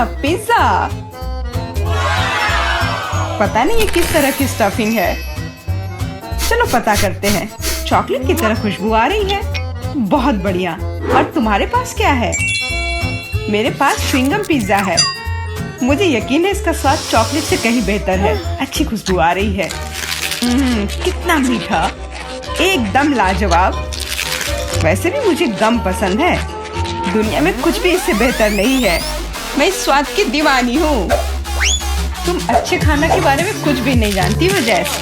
Pizza. पता नहीं ये किस तरह की स्टफिंग है। चलो पता करते हैं। चॉकलेट की तरह खुशबू आ रही है। बहुत बढ़िया। और तुम्हारे पास क्या है? मेरे पास च्युइंगम पिज्जा है। मुझे यकीन है इसका स्वाद चॉकलेट से कहीं बेहतर है। अच्छी खुशबू आ रही है। कितना मीठा, एकदम लाजवाब। वैसे भी मुझे गम पसंद है। दुनिया में कुछ भी इससे बेहतर नहीं है। मैं इस स्वाद की दीवानी हूँ। तुम अच्छे खाना के बारे में कुछ भी नहीं जानती हो जैस।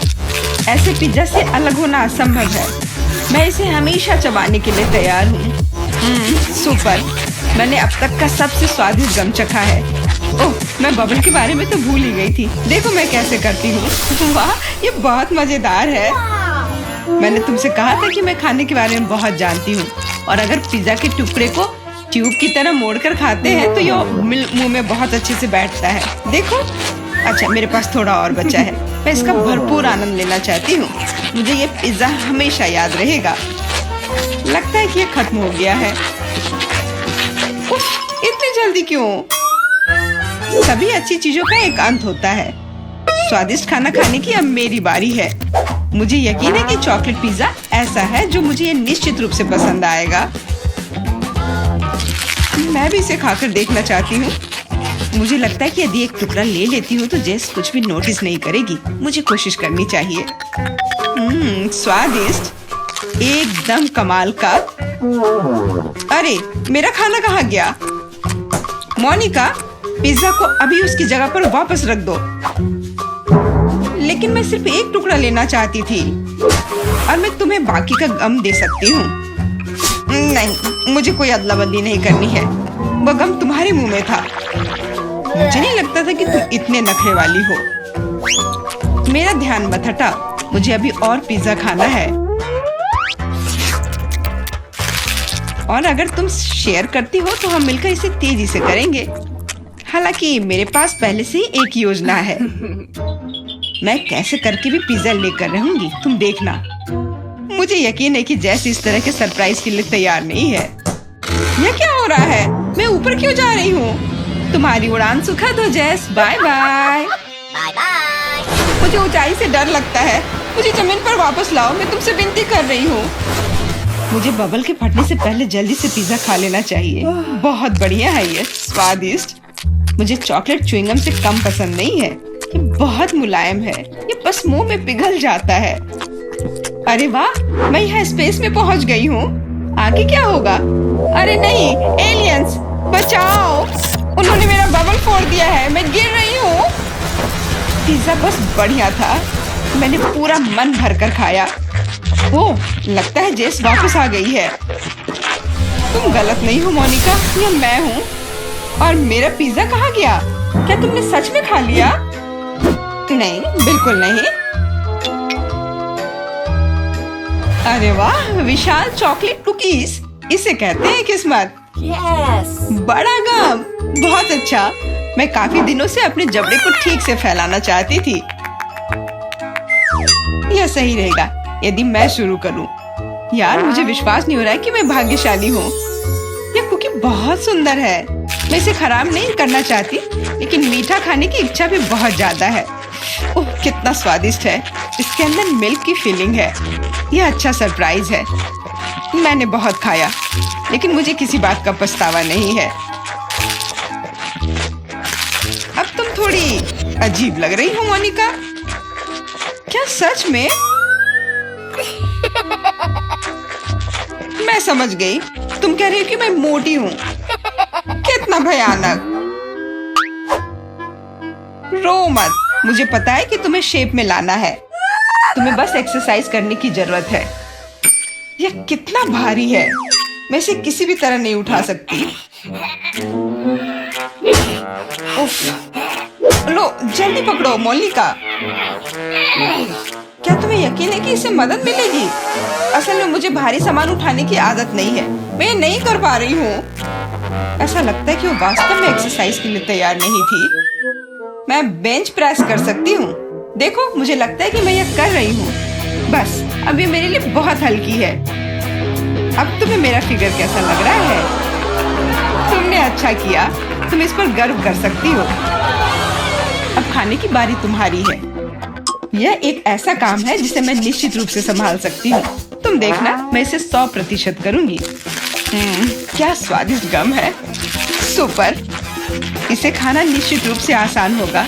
ऐसे पिज्जा से अलग होना असंभव है। मैं इसे हमेशा चबाने के लिए तैयार हूँ। सुपर। मैंने अब तक का सबसे स्वादिष्ट गम चखा है। ओह, मैं बबल के बारे में तो भूल ही गई थी। देखो मैं कैसे करती हूँ। वाह, ये बहुत मजेदार है। मैंने तुमसे कहा था कि मैं खाने के बारे में बहुत जानती हूँ। और अगर पिज्जा के टुकड़े को ट्यूब की तरह मोड़कर खाते हैं तो ये मुंह में बहुत अच्छे से बैठता है। देखो। अच्छा, मेरे पास थोड़ा और बचा है। मैं इसका भरपूर आनंद लेना चाहती हूँ। मुझे ये पिज्जा हमेशा याद रहेगा। लगता है कि ये खत्म हो गया है। उफ, इतनी जल्दी क्यों? सभी अच्छी चीजों का एक अंत होता है। स्वादिष्ट खाना खाने की अब मेरी बारी है। मुझे यकीन है कि चॉकलेट पिज्जा ऐसा है जो मुझे ये निश्चित रूप से पसंद आएगा। मैं भी इसे खाकर देखना चाहती हूँ। मुझे लगता है कि यदि एक टुकड़ा ले लेती हूँ तो जेस कुछ भी नोटिस नहीं करेगी। मुझे कोशिश करनी चाहिए। स्वादिष्ट, एकदम कमाल का। अरे, मेरा खाना कहाँ गया? मोनिका, पिज्जा को अभी उसकी जगह पर वापस रख दो। लेकिन मैं सिर्फ एक टुकड़ा लेना चाहती थी और मैं तुम्हें बाकी का गम दे सकती हूँ। नहीं, मुझे कोई अदला बदली नहीं करनी है। वो गम तुम्हारे मुंह में था। मुझे नहीं लगता था कि तुम इतने नखरे वाली हो। मेरा ध्यान मत हटा। मुझे अभी और पिज्जा खाना है। और अगर तुम शेयर करती हो तो हम मिलकर इसे तेजी से करेंगे। हालांकि मेरे पास पहले से ही एक योजना है। मैं कैसे करके भी पिज्जा लेकर रहूंगी, तुम देखना। मुझे यकीन है कि जैस इस तरह के सरप्राइज के लिए तैयार नहीं है। यह क्या हो रहा है? मैं ऊपर क्यों जा रही हूँ? तुम्हारी उड़ान सुखद हो जैस। Bye bye. मुझे ऊंचाई से डर लगता है। मुझे जमीन पर वापस लाओ। मैं तुमसे विनती कर रही हूँ। मुझे बबल के फटने से पहले जल्दी से पिज्जा खा लेना चाहिए। बहुत बढ़िया है ये, स्वादिष्ट। मुझे चॉकलेट च्युइंगम से कम पसंद नहीं है। ये बहुत मुलायम है। ये बस मुंह में पिघल जाता है। अरे वाह, मैं यहाँ स्पेस में पहुँच गई हूँ। आगे क्या होगा? अरे नहीं, एलियंस बचाओ। उन्होंने मेरा बबल फोड़ दिया है। मैं गिर रही हूँ। पिज्जा बस बढ़िया था। मैंने पूरा मन भरकर खाया। ओह, लगता है जेस वापस आ गई है। तुम गलत नहीं हो मोनिका, ये मैं हूँ। और मेरा पिज्जा कहाँ गया? क्या तुमने सच में खा लिया? नहीं, बिल्कुल नहीं। अरे वाह, विशाल चॉकलेट कुकीज। इसे कहते हैं किस्मत। बड़ा गम, बहुत अच्छा। मैं काफी दिनों से अपने जबड़े को ठीक से फैलाना चाहती थी। यह सही रहेगा यदि मैं शुरू करूं। यार, मुझे विश्वास नहीं हो रहा है कि मैं भाग्यशाली हूँ। यह कुकी बहुत सुंदर है। मैं इसे खराब नहीं करना चाहती, लेकिन मीठा खाने की इच्छा भी बहुत ज्यादा है। ओह, कितना स्वादिष्ट है। इसके अंदर मिल्क की फीलिंग है। यह अच्छा सरप्राइज है। मैंने बहुत खाया, लेकिन मुझे किसी बात का पछतावा नहीं है। अब तुम थोड़ी अजीब लग रही हो मोनिका। क्या सच में? मैं समझ गई। तुम कह रही हो कि मैं मोटी हूँ। कितना भयानक। रो मत। मुझे पता है कि तुम्हें शेप में लाना है। तुम्हें बस एक्सरसाइज करने की जरूरत है। यह कितना भारी है। मैं इसे किसी भी तरह नहीं उठा सकती। उफ। लो, जल्दी पकड़ो मोनिका। क्या तुम्हें यकीन है कि इससे मदद मिलेगी? असल में मुझे भारी सामान उठाने की आदत नहीं है। मैं ये नहीं कर पा रही हूँ। ऐसा लगता है कि वो वास्तव में एक्सरसाइज के लिए तैयार नहीं थी। मैं बेंच प्रेस कर सकती हूँ। देखो, मुझे लगता है कि मैं यह कर रही हूँ। बस, अब ये मेरे लिए बहुत हल्की है। अब तुम्हें मेरा फिगर कैसा लग रहा है? तुमने अच्छा किया। तुम इस पर गर्व कर सकती हो। अब खाने की बारी तुम्हारी है। यह एक ऐसा काम है जिसे मैं निश्चित रूप से संभाल सकती हूँ। तुम देखना, मैं इसे 100% करूँगी। क्या स्वादिष्ट गम है। सुपर। इसे खाना निश्चित रूप से आसान होगा।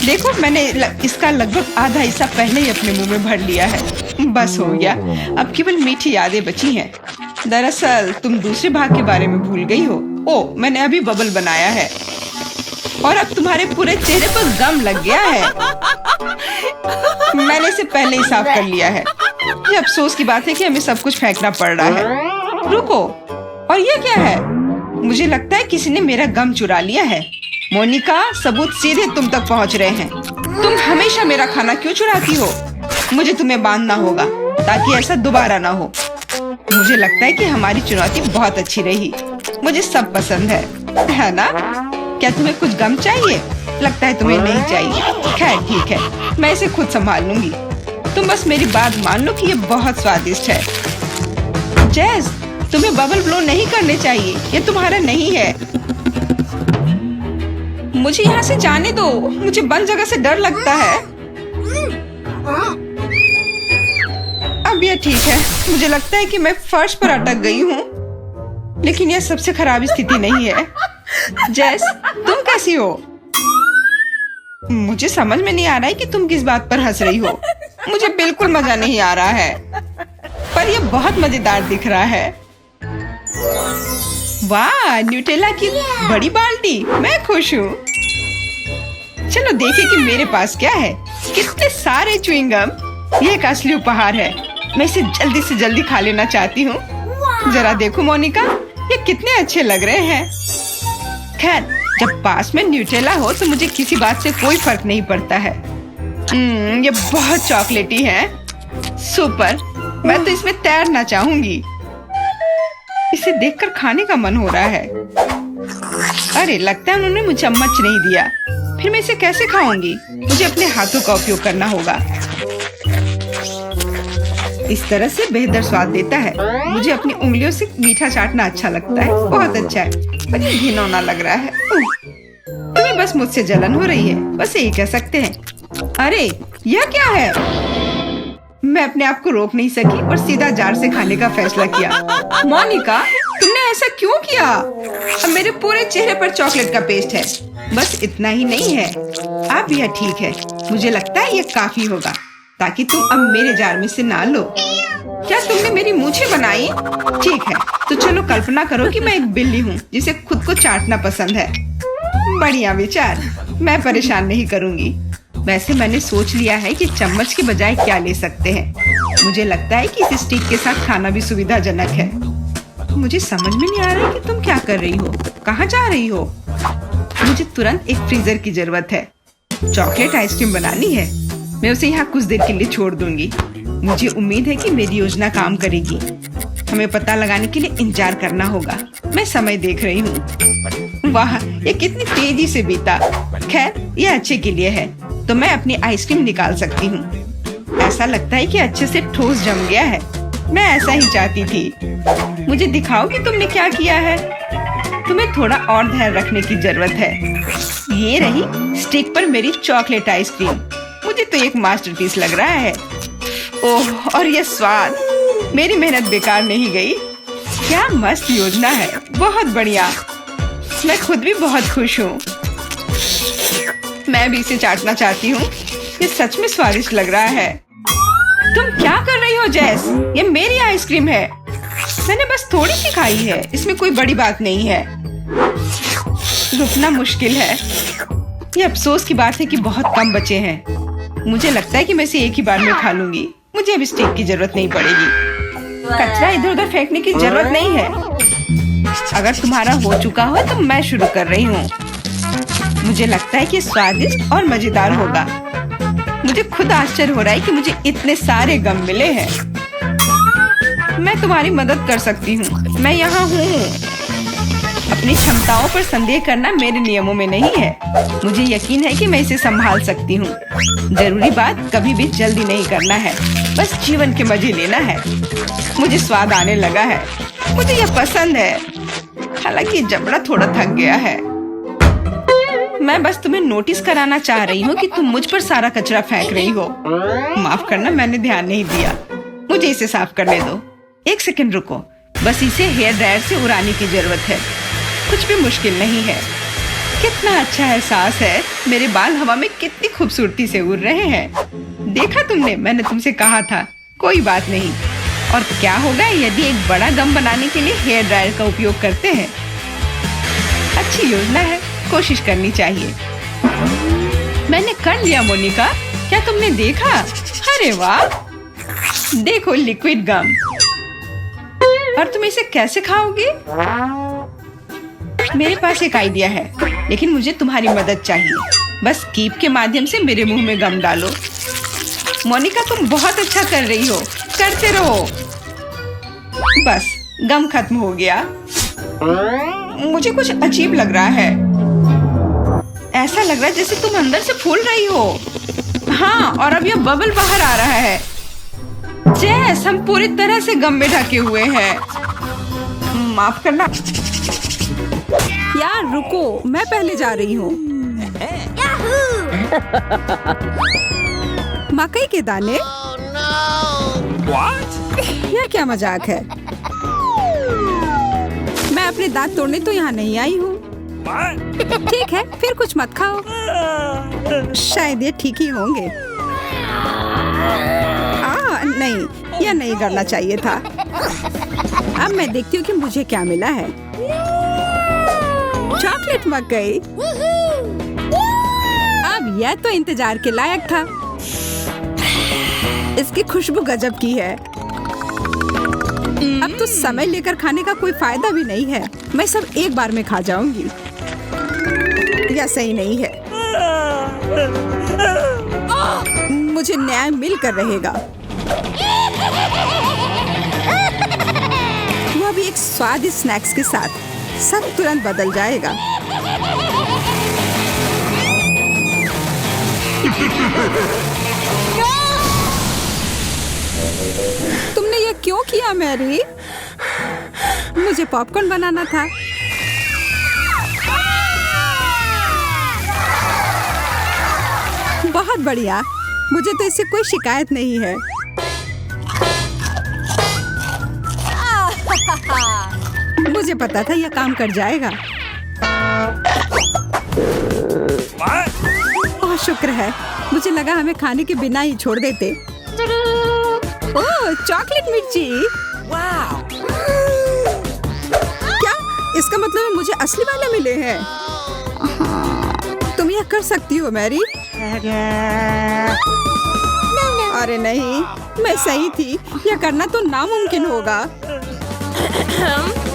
देखो, मैंने इसका लगभग आधा हिस्सा पहले ही अपने मुंह में भर लिया है। बस हो गया, अब केवल मीठी यादें बची हैं। दरअसल तुम दूसरे भाग के बारे में भूल गई हो। ओह, मैंने अभी बबल बनाया है और अब तुम्हारे पूरे चेहरे पर गम लग गया है। मैंने इसे पहले ही साफ कर लिया है। ये अफसोस की बात है कि हमें सब कुछ फेंकना पड़ रहा है। रुको, और ये क्या है? मुझे लगता है किसी ने मेरा गम चुरा लिया है। मोनिका, सबूत सीधे तुम तक पहुंच रहे हैं। तुम हमेशा मेरा खाना क्यों चुराती हो? मुझे तुम्हें बांधना होगा ताकि ऐसा दोबारा ना हो। मुझे लगता है कि हमारी चुनौती बहुत अच्छी रही। मुझे सब पसंद है ना? क्या तुम्हें कुछ गम चाहिए? लगता है तुम्हें नहीं चाहिए। खैर ठीक है, मैं इसे खुद संभाल लूंगी। तुम बस मेरी बात मान लो कि ये बहुत स्वादिष्ट है। जैस, तुम्हें बबल ब्लो नहीं करने चाहिए, ये तुम्हारा नहीं है। मुझे यहाँ से जाने दो, मुझे बंद जगह से डर लगता है। अब ये ठीक है। मुझे लगता है कि मैं फर्श पर अटक गई हूँ, लेकिन यह सबसे खराब स्थिति नहीं है। जैस, तुम कैसी हो? मुझे समझ में नहीं आ रहा है कि तुम किस बात पर हंस रही हो। मुझे बिल्कुल मजा नहीं आ रहा है, पर यह बहुत मजेदार दिख रहा है। वाह, न्यूटेला की बड़ी बाल्टी। मैं खुश हूँ। चलो देखें कि मेरे पास क्या है। कितने सारे च्युइंगम। ये एक असली उपहार है। मैं इसे जल्दी से जल्दी खा लेना चाहती हूँ। जरा देखो मोनिका, ये कितने अच्छे लग रहे हैं। खैर, जब पास में न्यूटेला हो तो मुझे किसी बात से कोई फर्क नहीं पड़ता है। ये बहुत चॉकलेटी है। सुपर। मैं तो इसमें तैरना चाहूंगी। इसे देखकर खाने का मन हो रहा है। अरे, लगता है उन्होंने मुझे चम्मच नहीं दिया। फिर मैं इसे कैसे खाऊंगी? मुझे अपने हाथों का उपयोग करना होगा। इस तरह से बेहतर स्वाद देता है। मुझे अपनी उंगलियों से मीठा चाटना अच्छा लगता है। बहुत अच्छा है, पर ये घिनौना लग रहा है। तुम्हें बस मुझसे जलन हो रही है, बस यही कह सकते हैं। अरे, यह क्या है? मैं अपने आप को रोक नहीं सकी और सीधा जार से खाने का फैसला किया। मोनिका, तुमने ऐसा क्यों किया? अब मेरे पूरे चेहरे पर चॉकलेट का पेस्ट है। बस इतना ही नहीं है, अब यह ठीक है। मुझे लगता है यह काफी होगा ताकि तुम अब मेरे जार में से ना लो। क्या तुमने मेरी मूछें बनाई? ठीक है, तो चलो कल्पना करो कि मैं एक बिल्ली हूँ जिसे खुद को चाटना पसंद है। बढ़िया विचार। मैं परेशान नहीं करूँगी। वैसे मैंने सोच लिया है कि चम्मच के बजाय क्या ले सकते हैं। मुझे लगता है कि इस स्टिक के साथ खाना भी सुविधाजनक है। मुझे समझ में नहीं आ रहा है कि तुम क्या कर रही हो। कहाँ जा रही हो? मुझे तुरंत एक फ्रीजर की जरूरत है। चॉकलेट आइसक्रीम बनानी है। मैं उसे यहाँ कुछ देर के लिए छोड़ दूंगी। मुझे उम्मीद है कि मेरी योजना काम करेगी। हमें पता लगाने के लिए इंतजार करना होगा। मैं समय देख रही हूँ। वाह, ये कितनी तेजी से बीता। खैर, ये अच्छे के लिए है, तो मैं अपनी आइसक्रीम निकाल सकती हूँ। ऐसा लगता है कि अच्छे से ठोस जम गया है। मैं ऐसा ही चाहती थी। मुझे दिखाओ कि तुमने क्या किया है। तुम्हें थोड़ा और ध्यान रखने की जरूरत है। ये रही स्टिक पर मेरी चॉकलेट आइसक्रीम। मुझे तो एक मास्टरपीस लग रहा है। ओह, और ये स्वाद। मेरी मेहनत बेकार नहीं गई। क्या मस्त योजना है। बहुत बढ़िया। मैं खुद भी बहुत खुश हूँ। मैं भी इसे चाटना चाहती हूँ। ये सच में स्वादिष्ट लग रहा है। तुम क्या कर रही हो जैस? ये मेरी आइसक्रीम है। मैंने बस थोड़ी सी खाई है, इसमें कोई बड़ी बात नहीं है। रुकना मुश्किल है। ये अफसोस की बात है कि बहुत कम बचे हैं। मुझे लगता है कि मैं इसे एक ही बार में खा लूंगी। मुझे अब स्टिक की जरूरत नहीं पड़ेगी। कचरा इधर उधर फेंकने की जरूरत नहीं है। अगर तुम्हारा हो चुका हो तो मैं शुरू कर रही हूँ। मुझे लगता है कि स्वादिष्ट और मजेदार होगा। मुझे खुद आश्चर्य हो रहा है कि मुझे इतने सारे गम मिले हैं। मैं तुम्हारी मदद कर सकती हूँ। मैं यहाँ हूँ। अपनी क्षमताओं पर संदेह करना मेरे नियमों में नहीं है। मुझे यकीन है कि मैं इसे संभाल सकती हूँ। जरूरी बात कभी भी जल्दी नहीं करना है, बस जीवन के मजे लेना है। मुझे स्वाद आने लगा है। मुझे यह पसंद है। हालांकि जबड़ा थोड़ा थक गया है। मैं बस तुम्हें नोटिस कराना चाह रही हूँ कि तुम मुझ पर सारा कचरा फेंक रही हो। माफ करना, मैंने ध्यान नहीं दिया। मुझे इसे साफ करने दो। एक सेकंड रुको, बस इसे हेयर ड्रायर से उड़ाने की जरूरत है। कुछ भी मुश्किल नहीं है। कितना अच्छा एहसास है। मेरे बाल हवा में कितनी खूबसूरती से उड़ रहे हैं। देखा तुमने, मैंने तुमसे कहा था। कोई बात नहीं। और क्या होगा यदि एक बड़ा गम बनाने के लिए हेयर ड्रायर का उपयोग करते हैं? अच्छी योजना है, कोशिश करनी चाहिए। मैंने कर लिया मोनिका, क्या तुमने देखा? अरे वाह, देखो लिक्विड गम। और तुम इसे कैसे खाओगे? मेरे पास एक आइडिया है, लेकिन मुझे तुम्हारी मदद चाहिए। बस कीप के माध्यम से मेरे मुंह में गम डालो। मोनिका, तुम बहुत अच्छा कर रही हो, करते रहो। बस गम खत्म हो गया। मुझे कुछ अजीब लग रहा है। ऐसा लग रहा है जैसे तुम अंदर से फूल रही हो। हाँ, और अब यह बबल बाहर आ रहा है। जैस हम पूरी तरह से गम में ढके हुए हैं। माफ करना। यार रुको, मैं पहले जा रही हूँ। मकई के दाने? यह क्या मजाक है? मैं अपने दांत तोड़ने तो यहाँ नहीं आई हूँ। ठीक है, फिर कुछ मत खाओ। शायद ये ठीक ही होंगे। नहीं, यह नहीं करना चाहिए था। अब मैं देखती हूँ कि मुझे क्या मिला है। चॉकलेट मकई। अब यह तो इंतजार के लायक था। इसकी खुशबू गजब की है। अब तो समय लेकर खाने का कोई फायदा भी नहीं है। मैं सब एक बार में खा जाऊंगी। यह सही नहीं है। मुझे न्याय मिलकर रहेगा। वह भी एक स्वादिष्ट स्नैक्स के साथ। सब तुरंत बदल जाएगा। तुमने ये क्यों किया मैरी? मुझे पॉपकॉर्न बनाना था। बहुत बढ़िया, मुझे तो इससे कोई शिकायत नहीं है। मुझे पता था यह काम कर जाएगा। ओह शुक्र है, मुझे लगा हमें खाने के बिना ही छोड़ देते। ओह चॉकलेट मिर्ची। क्या इसका मतलब है मुझे असली वाले मिले हैं? तुम यह कर सकती हो मैरी। अरे नहीं, मैं सही थी। यह करना तो नामुमकिन होगा।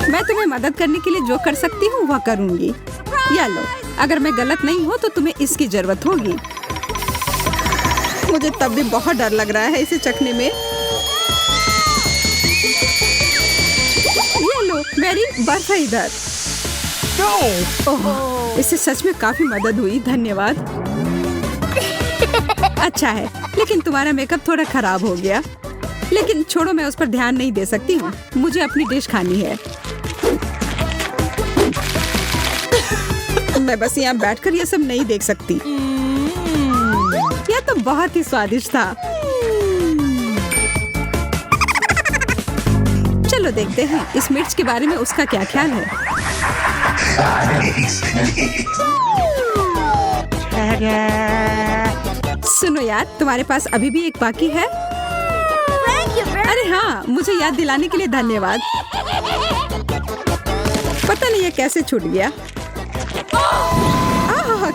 मैं तुम्हें मदद करने के लिए जो कर सकती हूँ वह करूँगी। या लो, अगर मैं गलत नहीं हूँ तो तुम्हें इसकी जरूरत होगी। मुझे तब भी बहुत डर लग रहा है इसे चखने में। ये लो मेरी बर्फ है इधर। ओह, इससे सच में काफी मदद हुई, धन्यवाद। अच्छा है, लेकिन तुम्हारा मेकअप थोड़ा खराब हो गया। लेकिन छोड़ो, मैं उस पर ध्यान नहीं दे सकती हूँ। मुझे अपनी डिश खानी है। मैं बस यहाँ बैठकर ये सब नहीं देख सकती। यह तो बहुत ही स्वादिष्ट था। चलो देखते हैं इस मिर्च के बारे में उसका क्या ख्याल है। सुनो यार, तुम्हारे पास अभी भी एक बाकी है? अरे हाँ, मुझे याद दिलाने के लिए धन्यवाद। पता नहीं ये कैसे छूट गया।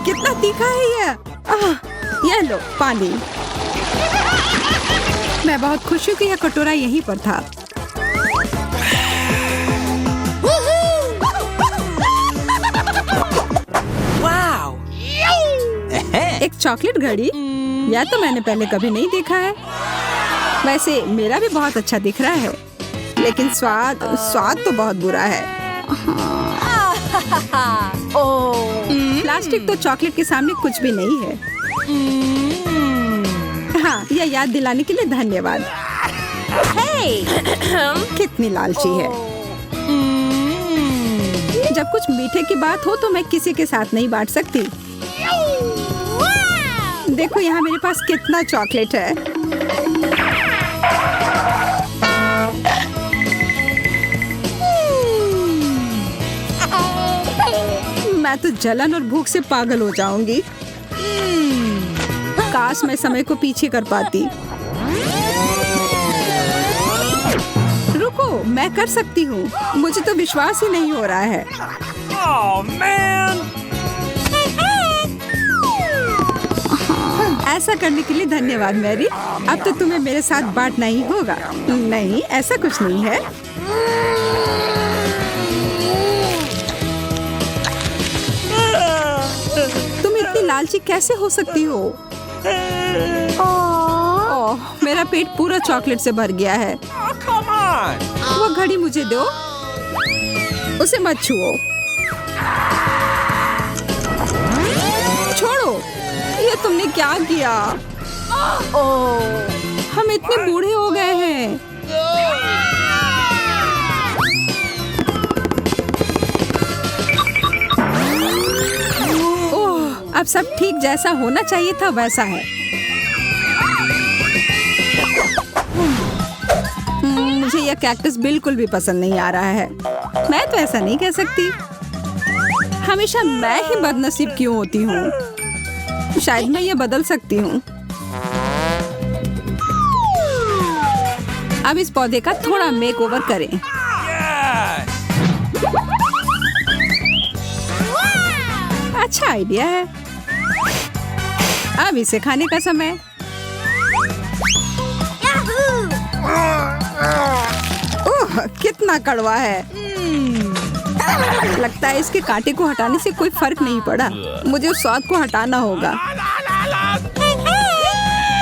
कितना तीखा है ये लो पानी। मैं बहुत खुश हूँ कि यह कटोरा यहीं पर था। एक चॉकलेट घड़ी? यह तो मैंने पहले कभी नहीं देखा है। वैसे मेरा भी बहुत अच्छा दिख रहा है, लेकिन स्वाद तो बहुत बुरा है। प्लास्टिक तो चॉकलेट के सामने कुछ भी नहीं है। हाँ, यह याद दिलाने के लिए धन्यवाद। कितनी लालची है। जब कुछ मीठे की बात हो तो मैं किसी के साथ नहीं बांट सकती। देखो यहाँ मेरे पास कितना चॉकलेट है। मैं तो जलन और भूख से पागल हो जाऊंगी। काश मैं समय को पीछे कर पाती। रुको, मैं कर सकती हूँ। मुझे तो विश्वास ही नहीं हो रहा है। Oh, man! ऐसा करने के लिए धन्यवाद मैरी। अब तो तुम्हें मेरे साथ बांटना ही होगा। नहीं, ऐसा कुछ नहीं है। तुम इतनी लालची कैसे हो सकती हो? ओह, मेरा पेट पूरा चॉकलेट से भर गया है। Oh, come on! वो घड़ी मुझे दो। उसे मत छुओ। छोड़ो, ये तुमने क्या किया? हम इतने बूढ़े हो गए हैं। ओह, अब सब ठीक जैसा होना चाहिए था वैसा है। मुझे यह कैक्टस बिल्कुल भी पसंद नहीं आ रहा है। मैं तो ऐसा नहीं कह सकती। हमेशा मैं ही बदनसीब क्यों होती हूँ? शायद मैं ये बदल सकती हूँ। अब इस पौधे का थोड़ा मेकओवर करें। Yes! अच्छा आइडिया है। अब इसे खाने का समय। ओह, कितना कड़वा है। लगता है इसके कांटे को हटाने से कोई फर्क नहीं पड़ा। मुझे उस स्वाद को हटाना होगा।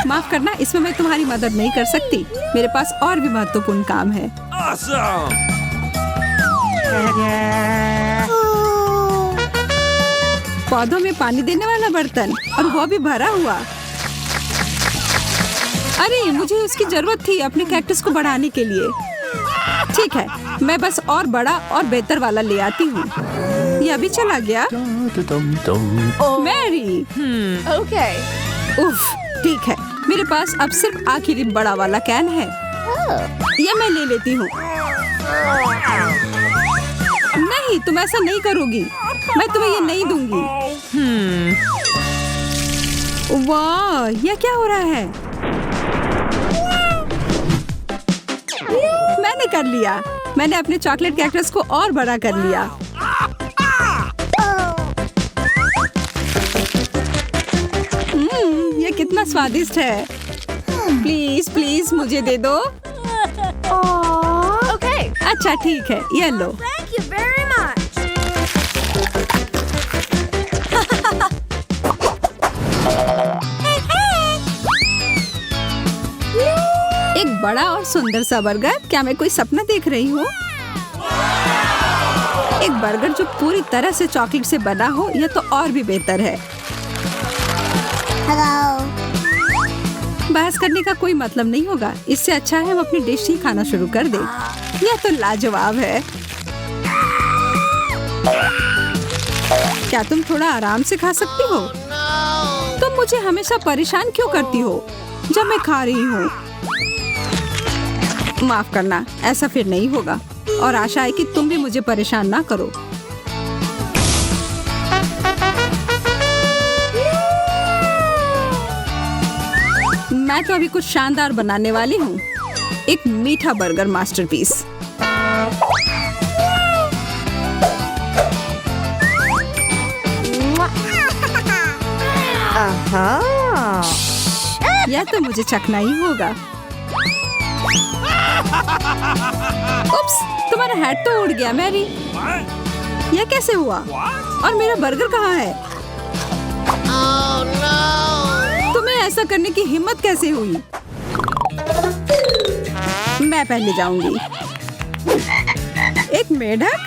माफ करना, इसमें मैं तुम्हारी मदद नहीं कर सकती। मेरे पास और भी महत्वपूर्ण काम है। Awesome! पौधों में पानी देने वाला बर्तन, और वो भी भरा हुआ। अरे, मुझे उसकी जरूरत थी अपने कैक्टस को बढ़ाने के लिए। ठीक है, मैं बस और बड़ा और बेहतर वाला ले आती हूँ। ये अभी चला गया। मैरी। Okay. उफ, ठीक है। मेरे पास अब सिर्फ आखिरी बड़ा वाला कैन है। ये मैं ले लेती हूँ। नहीं, तुम ऐसा नहीं करोगी। मैं तुम्हें ये नहीं दूंगी। वाह, ये क्या हो रहा है? मैंने कर लिया। मैंने अपने चॉकलेट कैक्टस को और बड़ा कर लिया। ये कितना स्वादिष्ट है। प्लीज प्लीज मुझे दे दो। Okay. अच्छा ठीक है, ये लो। Thank you very much. एक बड़ा और सुंदर सा बर्गर। क्या मैं कोई सपना देख रही हूँ? एक बर्गर जो पूरी तरह से चॉकलेट से बना हो, यह तो और भी बेहतर है। बहस करने का कोई मतलब नहीं होगा। इससे अच्छा है हम अपनी डिश ही खाना शुरू कर दें। यह तो लाजवाब है। क्या तुम थोड़ा आराम से खा सकती हो? तुम मुझे हमेशा परेशान क्यों करती हो जब मैं खा रही हूँ? माफ करना, ऐसा फिर नहीं होगा। और आशा है कि तुम भी मुझे परेशान ना करो। मैं तो अभी कुछ शानदार बनाने वाली हूँ। एक मीठा बर्गर मास्टरपीस। यह तो मुझे चखना ही होगा। उप्स, तुम्हारा हैट तो उड़ गया मैरी। What? यह कैसे हुआ? What? और मेरा बर्गर कहाँ है? तुम्हें ऐसा करने की हिम्मत कैसे हुई? मैं पहले जाऊंगी। एक मेढक?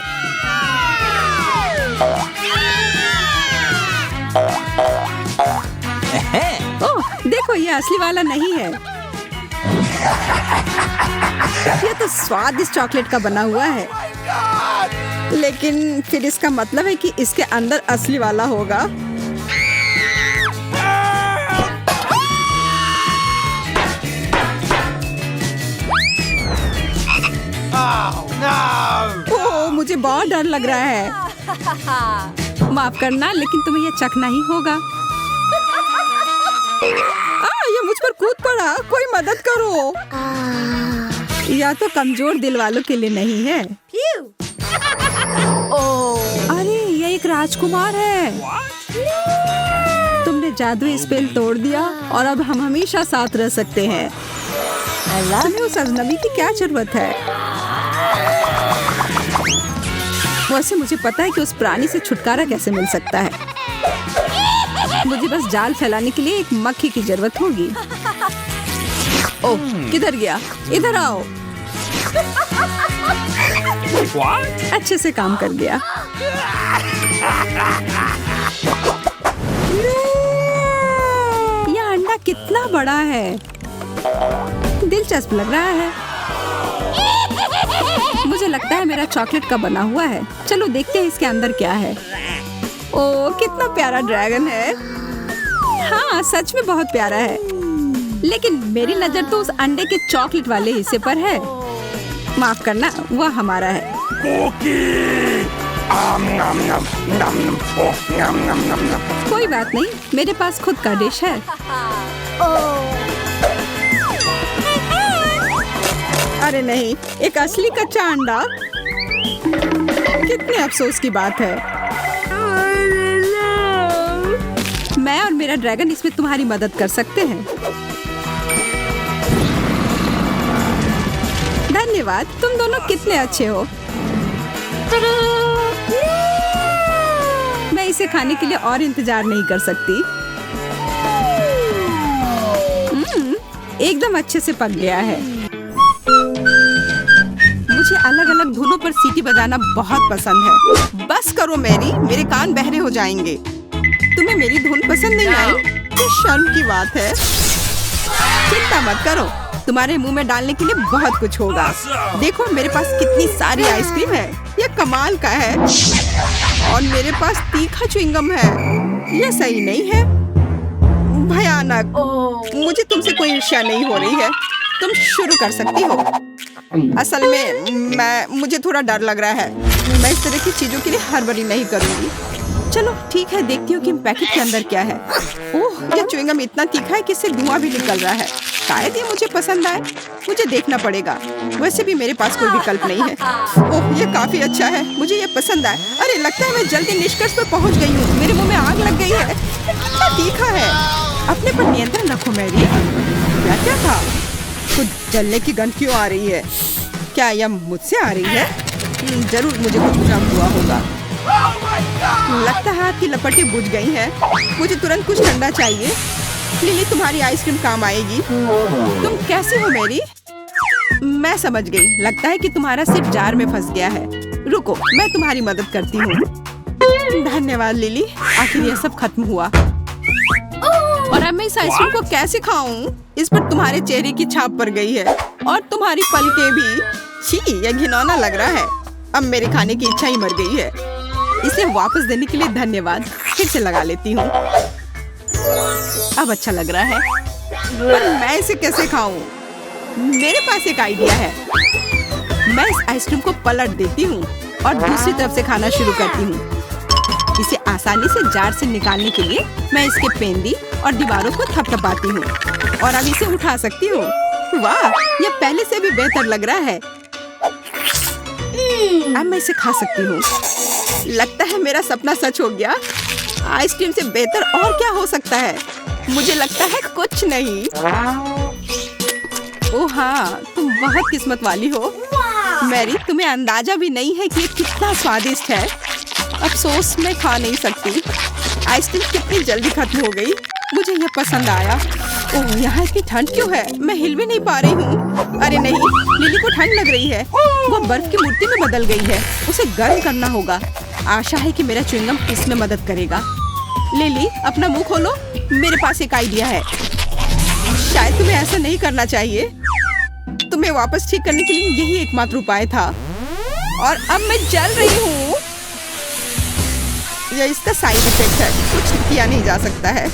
ओह, देखो ये असली वाला नहीं है। ये तो स्वादिष्ट चॉकलेट का बना हुआ है। लेकिन फिर इसका मतलब है कि इसके अंदर असली वाला होगा। Oh, no! ओह, मुझे बहुत डर लग रहा है। माफ करना, लेकिन तुम्हें ये चखना ही होगा। ये मुझ पर कूद पड़ा, कोई मदद करो। या तो कमजोर दिल वालों के लिए नहीं है। अरे ये एक राजकुमार है। तुमने जादुई स्पेल तोड़ दिया और अब हम हमेशा साथ रह सकते हैं। तुम्हें उस अजनबी की क्या जरूरत है? वैसे मुझे पता है कि उस प्राणी से छुटकारा कैसे मिल सकता है। मुझे बस जाल फैलाने के लिए एक मक्खी की जरूरत होगी। ओह, किधर गया? इधर आओ। What? अच्छे से काम कर गया। यह अंडा कितना बड़ा है, दिलचस्प लग रहा है। मुझे लगता है मेरा चॉकलेट का बना हुआ है। चलो देखते हैं इसके अंदर क्या है। ओह, कितना प्यारा ड्रैगन है। हाँ, सच में बहुत प्यारा है। लेकिन मेरी नजर तो उस अंडे के चॉकलेट वाले हिस्से पर है। माफ करना, वह हमारा है। कोई बात नहीं, मेरे पास खुद का डिश है। अरे नहीं, एक असली कच्चा अंडा। कितने अफसोस की बात है। मैं और मेरा ड्रैगन इसमें तुम्हारी मदद कर सकते हैं। धन्यवाद, तुम दोनों कितने अच्छे हो। मैं इसे खाने के लिए और इंतजार नहीं कर सकती। एकदम अच्छे से पक गया है। मुझे अलग अलग धुनों पर सीटी बजाना बहुत पसंद है। बस करो मैरी, मेरे कान बहरे हो जाएंगे। तुम्हें मेरी धुन पसंद नहीं आई? ये शर्म की बात है। चिंता मत करो, तुम्हारे मुंह में डालने के लिए बहुत कुछ होगा। देखो मेरे पास कितनी सारी आइसक्रीम है, ये कमाल का है। और मेरे पास तीखा च्युइंगम है, ये सही नहीं है, भयानक। मुझे तुमसे कोई ईर्ष्या नहीं हो रही है, तुम शुरू कर सकती हो। असल में मुझे थोड़ा डर लग रहा है। मैं इस तरह की चीजों के लिए हड़बड़ी नहीं करूंगी। चलो ठीक है, देखती हूँ कि पैकेट के अंदर क्या है। ओह, ये च्युइंगम इतना तीखा है कि इससे धुआं भी निकल रहा है। शायद ये मुझे पसंद आए, मुझे देखना पड़ेगा। वैसे भी मेरे पास कोई विकल्प नहीं है। ओह, ये काफी अच्छा है, मुझे ये पसंद आए। अरे लगता है मैं जल्दी निष्कर्ष पर पहुंच गई हूँ। मेरे मुंह में आग लग गई है, कितना तीखा है। अपने पर नियंत्रण रखो मैरी। क्या था? खुद जलने की गंध क्यों आ रही है? क्या यह मुझसे आ रही है? जरूर मुझे कुछ भ्रम हुआ होगा। लगता है हाथ की लपटें बुझ गई हैं। मुझे तुरंत कुछ ठंडा चाहिए। लिली, तुम्हारी आइसक्रीम काम आएगी। तुम कैसे हो मैरी? मैं समझ गई, लगता है कि तुम्हारा सिर जार में फंस गया है। रुको, मैं तुम्हारी मदद करती हूँ। धन्यवाद लिली, आखिर यह सब खत्म हुआ। और अब मैं इस आइसक्रीम को कैसे खाऊं? इस पर तुम्हारे चेहरे की छाप पड़ गई है और तुम्हारी पलकें भी। छी, यह घिनौना लग रहा है। अब मेरे खाने की इच्छा ही मर गई है। इसे वापस देने के लिए धन्यवाद। फिर से लगा लेती हूँ। अब अच्छा लग रहा है, पर मैं इसे कैसे खाऊं? मेरे पास एक आइडिया है। मैं इस आइसक्रीम को पलट देती हूँ और दूसरी तरफ से खाना शुरू करती हूँ। इसे आसानी से जार से निकालने के लिए मैं इसके पेंदी और दीवारों को थपथपाती हूँ और अब इसे उठा सकती हूँ। वाह, यह पहले से भी बेहतर लग रहा है। अब मैं इसे खा सकती हूँ। लगता है मेरा सपना सच हो गया। आइसक्रीम से बेहतर और क्या हो सकता है? मुझे लगता है कुछ नहीं। ओह हाँ, तुम बहुत किस्मत वाली हो मैरी। तुम्हें अंदाजा भी नहीं है कि ये कितना स्वादिष्ट है। अफसोस मैं खा नहीं सकती। आइसक्रीम कितनी जल्दी खत्म हो गई। मुझे यह पसंद आया। ओह, यहाँ इतनी ठंड क्यों है? मैं हिल भी नहीं पा रही हूँ। अरे नहीं, लिली को ठंड लग रही है। वो बर्फ की मूर्ति में बदल गई है। उसे गर्म करना होगा। आशा है कि मेरा च्युइंगम इसमें मदद करेगा। लिली, अपना मुंह खोलो, मेरे पास एक आइडिया है। शायद तुम्हें ऐसा नहीं करना चाहिए। तुम्हें वापस ठीक करने के लिए यही एकमात्र उपाय था। और अब मैं जल रही हूँ। यह इसका साइड इफेक्ट है, कुछ किया नहीं जा सकता है।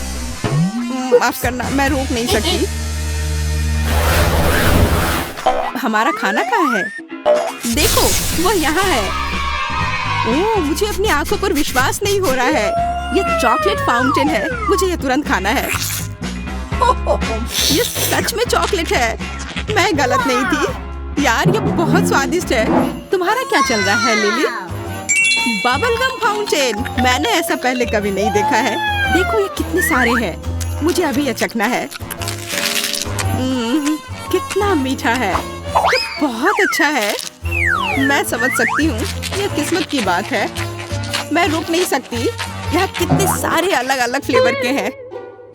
माफ करना, मैं रोक नहीं सकती। हमारा खाना कहाँ है? देखो, वो यहाँ है। ओह, मुझे अपनी आंखों पर विश्वास नहीं हो रहा है। ये चॉकलेट फाउंटेन है, मुझे ये तुरंत खाना है। ये सच में चॉकलेट है, मैं गलत नहीं थी। यार, ये बहुत स्वादिष्ट है। तुम्हारा क्या चल रहा है लिली? बबल गम फाउंटेन, मैंने ऐसा पहले कभी नहीं देखा है। देखो, ये कितने सारे हैं, मुझे अभी ये चखना है। कितना मीठा है, ये बहुत अच्छा है। मैं समझ सकती हूँ, ये किस्मत की बात है। मैं रुक नहीं सकती। यहाँ कितने सारे अलग अलग फ्लेवर के हैं।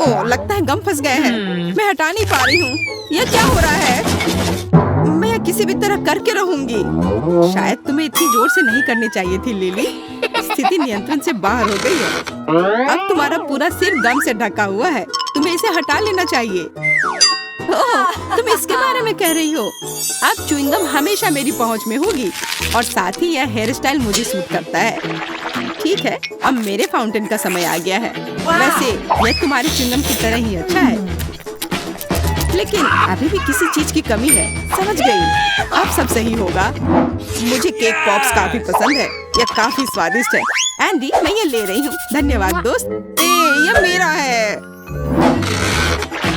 ओह, लगता है गम फंस गए हैं। मैं हटा नहीं पा रही हूँ। ये क्या हो रहा है? मैं यह किसी भी तरह करके रहूंगी। शायद तुम्हें इतनी जोर से नहीं करनी चाहिए थी लिली। स्थिति नियंत्रण से बाहर हो गई है। अब तुम्हारा पूरा सिर गम से ढका हुआ है, तुम्हें इसे हटा लेना चाहिए। ओह, तुम इसके बारे में कह रही हो? अब च्युइंगम हमेशा मेरी पहुंच में होगी और साथ ही यह हेयर स्टाइल मुझे सूट करता है। ठीक है, अब मेरे फाउंटेन का समय आ गया है। वैसे यह तुम्हारे च्युइंगम की तरह ही अच्छा है, लेकिन अभी भी किसी चीज की कमी है। समझ गई, अब सब सही होगा। मुझे केक पॉप्स काफी पसंद है, यह काफी स्वादिष्ट है। एंडी, मैं ये ले रही हूँ। धन्यवाद दोस्त। ये मेरा है।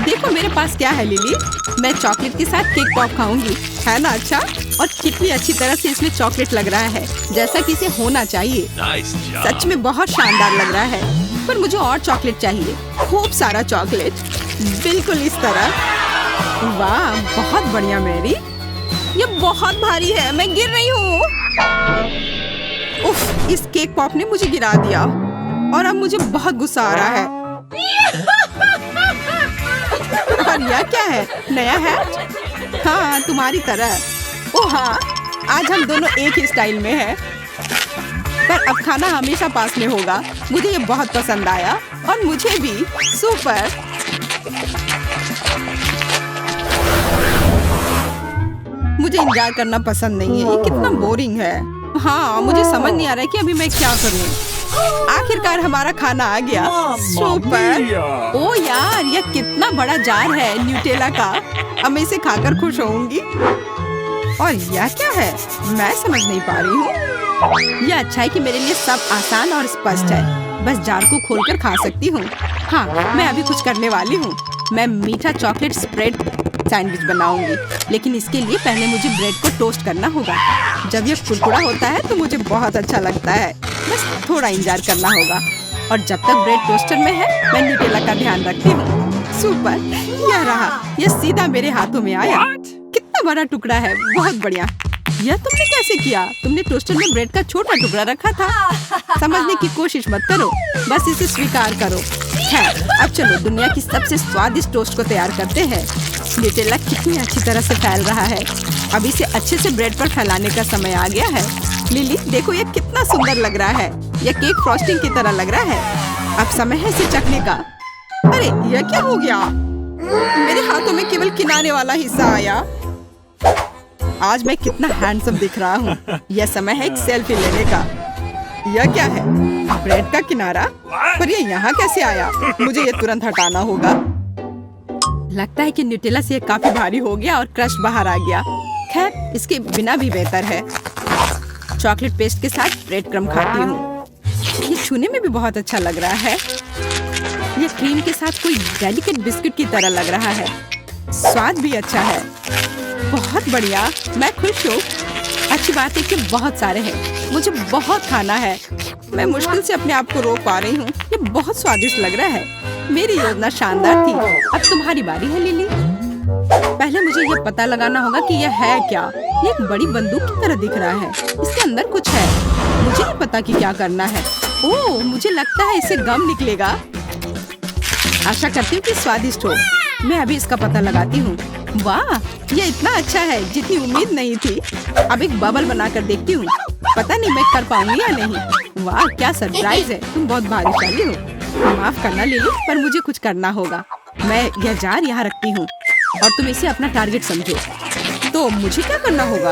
देखो मेरे पास क्या है लिली। मैं चॉकलेट के साथ केक पॉप खाऊंगी, है ना अच्छा? और कितनी अच्छी तरह से इसमें चॉकलेट लग रहा है, जैसा कि इसे होना चाहिए। सच में बहुत शानदार लग रहा है, पर मुझे और चॉकलेट चाहिए, खूब सारा चॉकलेट, बिल्कुल इस तरह। वाह, बहुत बढ़िया मैरी। ये बहुत भारी है, मैं गिर रही हूँ। उफ, इस केक पॉप ने मुझे गिरा दिया और अब मुझे बहुत गुस्सा आ रहा है। और यह क्या है? नया हैट? हाँ, तुम्हारी तरह। ओह हाँ, आज हम दोनों एक ही स्टाइल में हैं। पर अब खाना हमेशा पास में होगा। मुझे ये बहुत पसंद आया और मुझे भी। सुपर। मुझे इंतजार करना पसंद नहीं है, ये कितना बोरिंग है। हाँ, मुझे समझ नहीं आ रहा है कि अभी मैं क्या करूँ। आखिरकार हमारा खाना आ गया। सुपर। ओ यार, यह कितना बड़ा जार है न्यूटेला का। अब मैं इसे खाकर खुश होऊंगी। और यह क्या है? मैं समझ नहीं पा रही हूँ। यह अच्छा है कि मेरे लिए सब आसान और स्पष्ट है। बस जार को खोलकर खा सकती हूँ। हाँ, मैं अभी कुछ करने वाली हूँ। मैं मीठा चॉकलेट स्प्रेड सैंडविच बनाऊंगी, लेकिन इसके लिए पहले मुझे ब्रेड को टोस्ट करना होगा। जब यह कुरकुरा होता है तो मुझे बहुत अच्छा लगता है। बस थोड़ा इंतजार करना होगा और जब तक ब्रेड टोस्टर में है, मैं न्यूटेला का ध्यान रखती हूँ। सुपर, यह रहा। यह सीधा मेरे हाथों में आया। कितना बड़ा टुकड़ा है, बहुत बढ़िया। यह तुमने कैसे किया? तुमने टोस्टर में ब्रेड का छोटा टुकड़ा रखा था। समझने की कोशिश मत करो, बस इसे स्वीकार करो। खैर, अब चलो दुनिया की सबसे स्वादिष्ट टोस्ट को तैयार करते हैं। न्यूटेला कितनी अच्छी तरह से फैल रहा है। अब इसे अच्छे से ब्रेड पर फैलाने का समय आ गया है। लिली, देखो ये कितना सुंदर लग रहा है। यह केक फ्रॉस्टिंग की तरह लग रहा है। अब समय है इसे चखने का। अरे, यह क्या हो गया? मेरे हाथों में केवल किनारे वाला हिस्सा आया। आज मैं कितना हैंडसम दिख रहा हूँ। यह समय है एक सेल्फी लेने का। यह क्या है? ब्रेड का किनारा? पर यह यहाँ कैसे आया? मुझे यह तुरंत हटाना होगा। लगता है कि न्यूटेला से काफी भारी हो गया और क्रस्ट बाहर आ गया। खैर, इसके बिना भी बेहतर है। चॉकलेट पेस्ट के साथ ब्रेड क्रम्ब खाती हूँ। ये छूने में भी बहुत अच्छा लग रहा है। ये क्रीम के साथ कोई डेलिकेट बिस्किट की तरह लग रहा है। स्वाद भी अच्छा है। बहुत बढ़िया, मैं खुश हूँ। अच्छी बात है कि बहुत सारे हैं। मुझे बहुत खाना है। मैं मुश्किल से अपने आप को रोक पा रही हूँ। ये बहुत स्वादिष्ट लग रहा है। मेरी योजना शानदार थी। अब तुम्हारी बारी है लिली। पहले मुझे यह पता लगाना होगा कि यह है क्या। ये एक बड़ी बंदूक की तरह दिख रहा है। इसके अंदर कुछ है। मुझे नहीं पता कि क्या करना है। ओह, मुझे लगता है इससे गम निकलेगा। आशा करती हूँ कि स्वादिष्ट हो। मैं अभी इसका पता लगाती हूँ। वाह, ये इतना अच्छा है जितनी उम्मीद नहीं थी। अब एक बबल बनाकर देखती हूँ। पता नहीं मैं कर पाऊंगी या नहीं। वाह, क्या सरप्राइज है। तुम बहुत भाग्यशाली हो। माफ करना लिली, पर मुझे कुछ करना होगा। मैं यह जार यहाँ रखती हूँ और तुम इसे अपना टारगेट समझो। तो मुझे क्या करना होगा?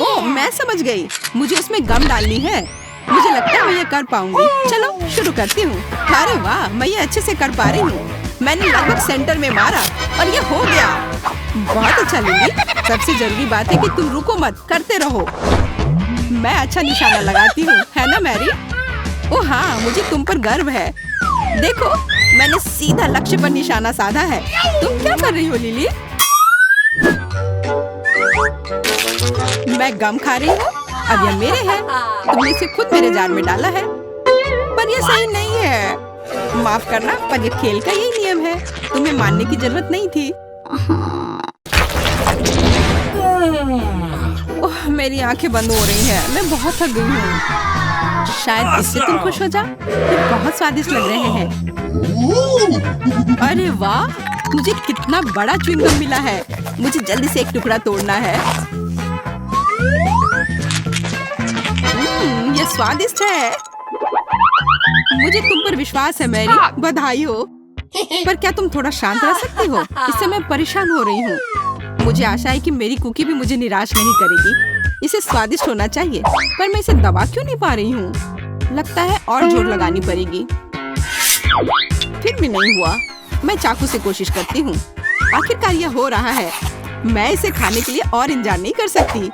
ओह, मैं समझ गई। मुझे उसमें गम डालनी है। मुझे लगता है मैं ये कर पाऊंगी। चलो शुरू करती हूँ। अरे वाह, मैं ये अच्छे से कर पा रही हूँ। मैंने लगभग सेंटर में मारा और ये हो गया। बहुत अच्छा लिली। सबसे जरूरी बात है कि तुम रुको मत, करते रहो। मैं अच्छा निशाना लगाती हूँ, है ना मैरी? ओह हाँ, मुझे तुम पर गर्व है। देखो, मैंने सीधा लक्ष्य पर निशाना साधा है। तुम क्या कर रही हो लिली? मैं गम खा रही हूँ। अब ये मेरे हैं। तुमने इसे खुद मेरे जार में डाला है, पर ये सही नहीं है। माफ करना, पर ये खेल का यही नियम है। तुम्हें मानने की जरूरत नहीं थी। ओह, मेरी आंखें बंद हो रही हैं। मैं बहुत थक गई हूँ। शायद इससे तुम खुश हो जाओ। ये बहुत स्वादिष्ट लग रहे हैं। अरे वाह, मुझे कितना बड़ा च्युइंगम मिला है। मुझे जल्दी से एक टुकड़ा तोड़ना है। ये स्वादिष्ट है। मुझे तुम पर विश्वास है मैरी। बधाई हो। पर क्या तुम थोड़ा शांत रह सकती हो? इससे मैं परेशान हो रही हूँ। मुझे आशा है कि मेरी कुकी भी मुझे निराश नहीं करेगी। इसे स्वादिष्ट होना चाहिए, पर मैं इसे दबा क्यों नहीं पा रही हूँ? लगता है और जोर लगानी पड़ेगी। फिर भी नहीं हुआ। मैं चाकू से कोशिश करती हूँ। आखिरकार यह हो रहा है। मैं इसे खाने के लिए और इंतजार नहीं कर सकती।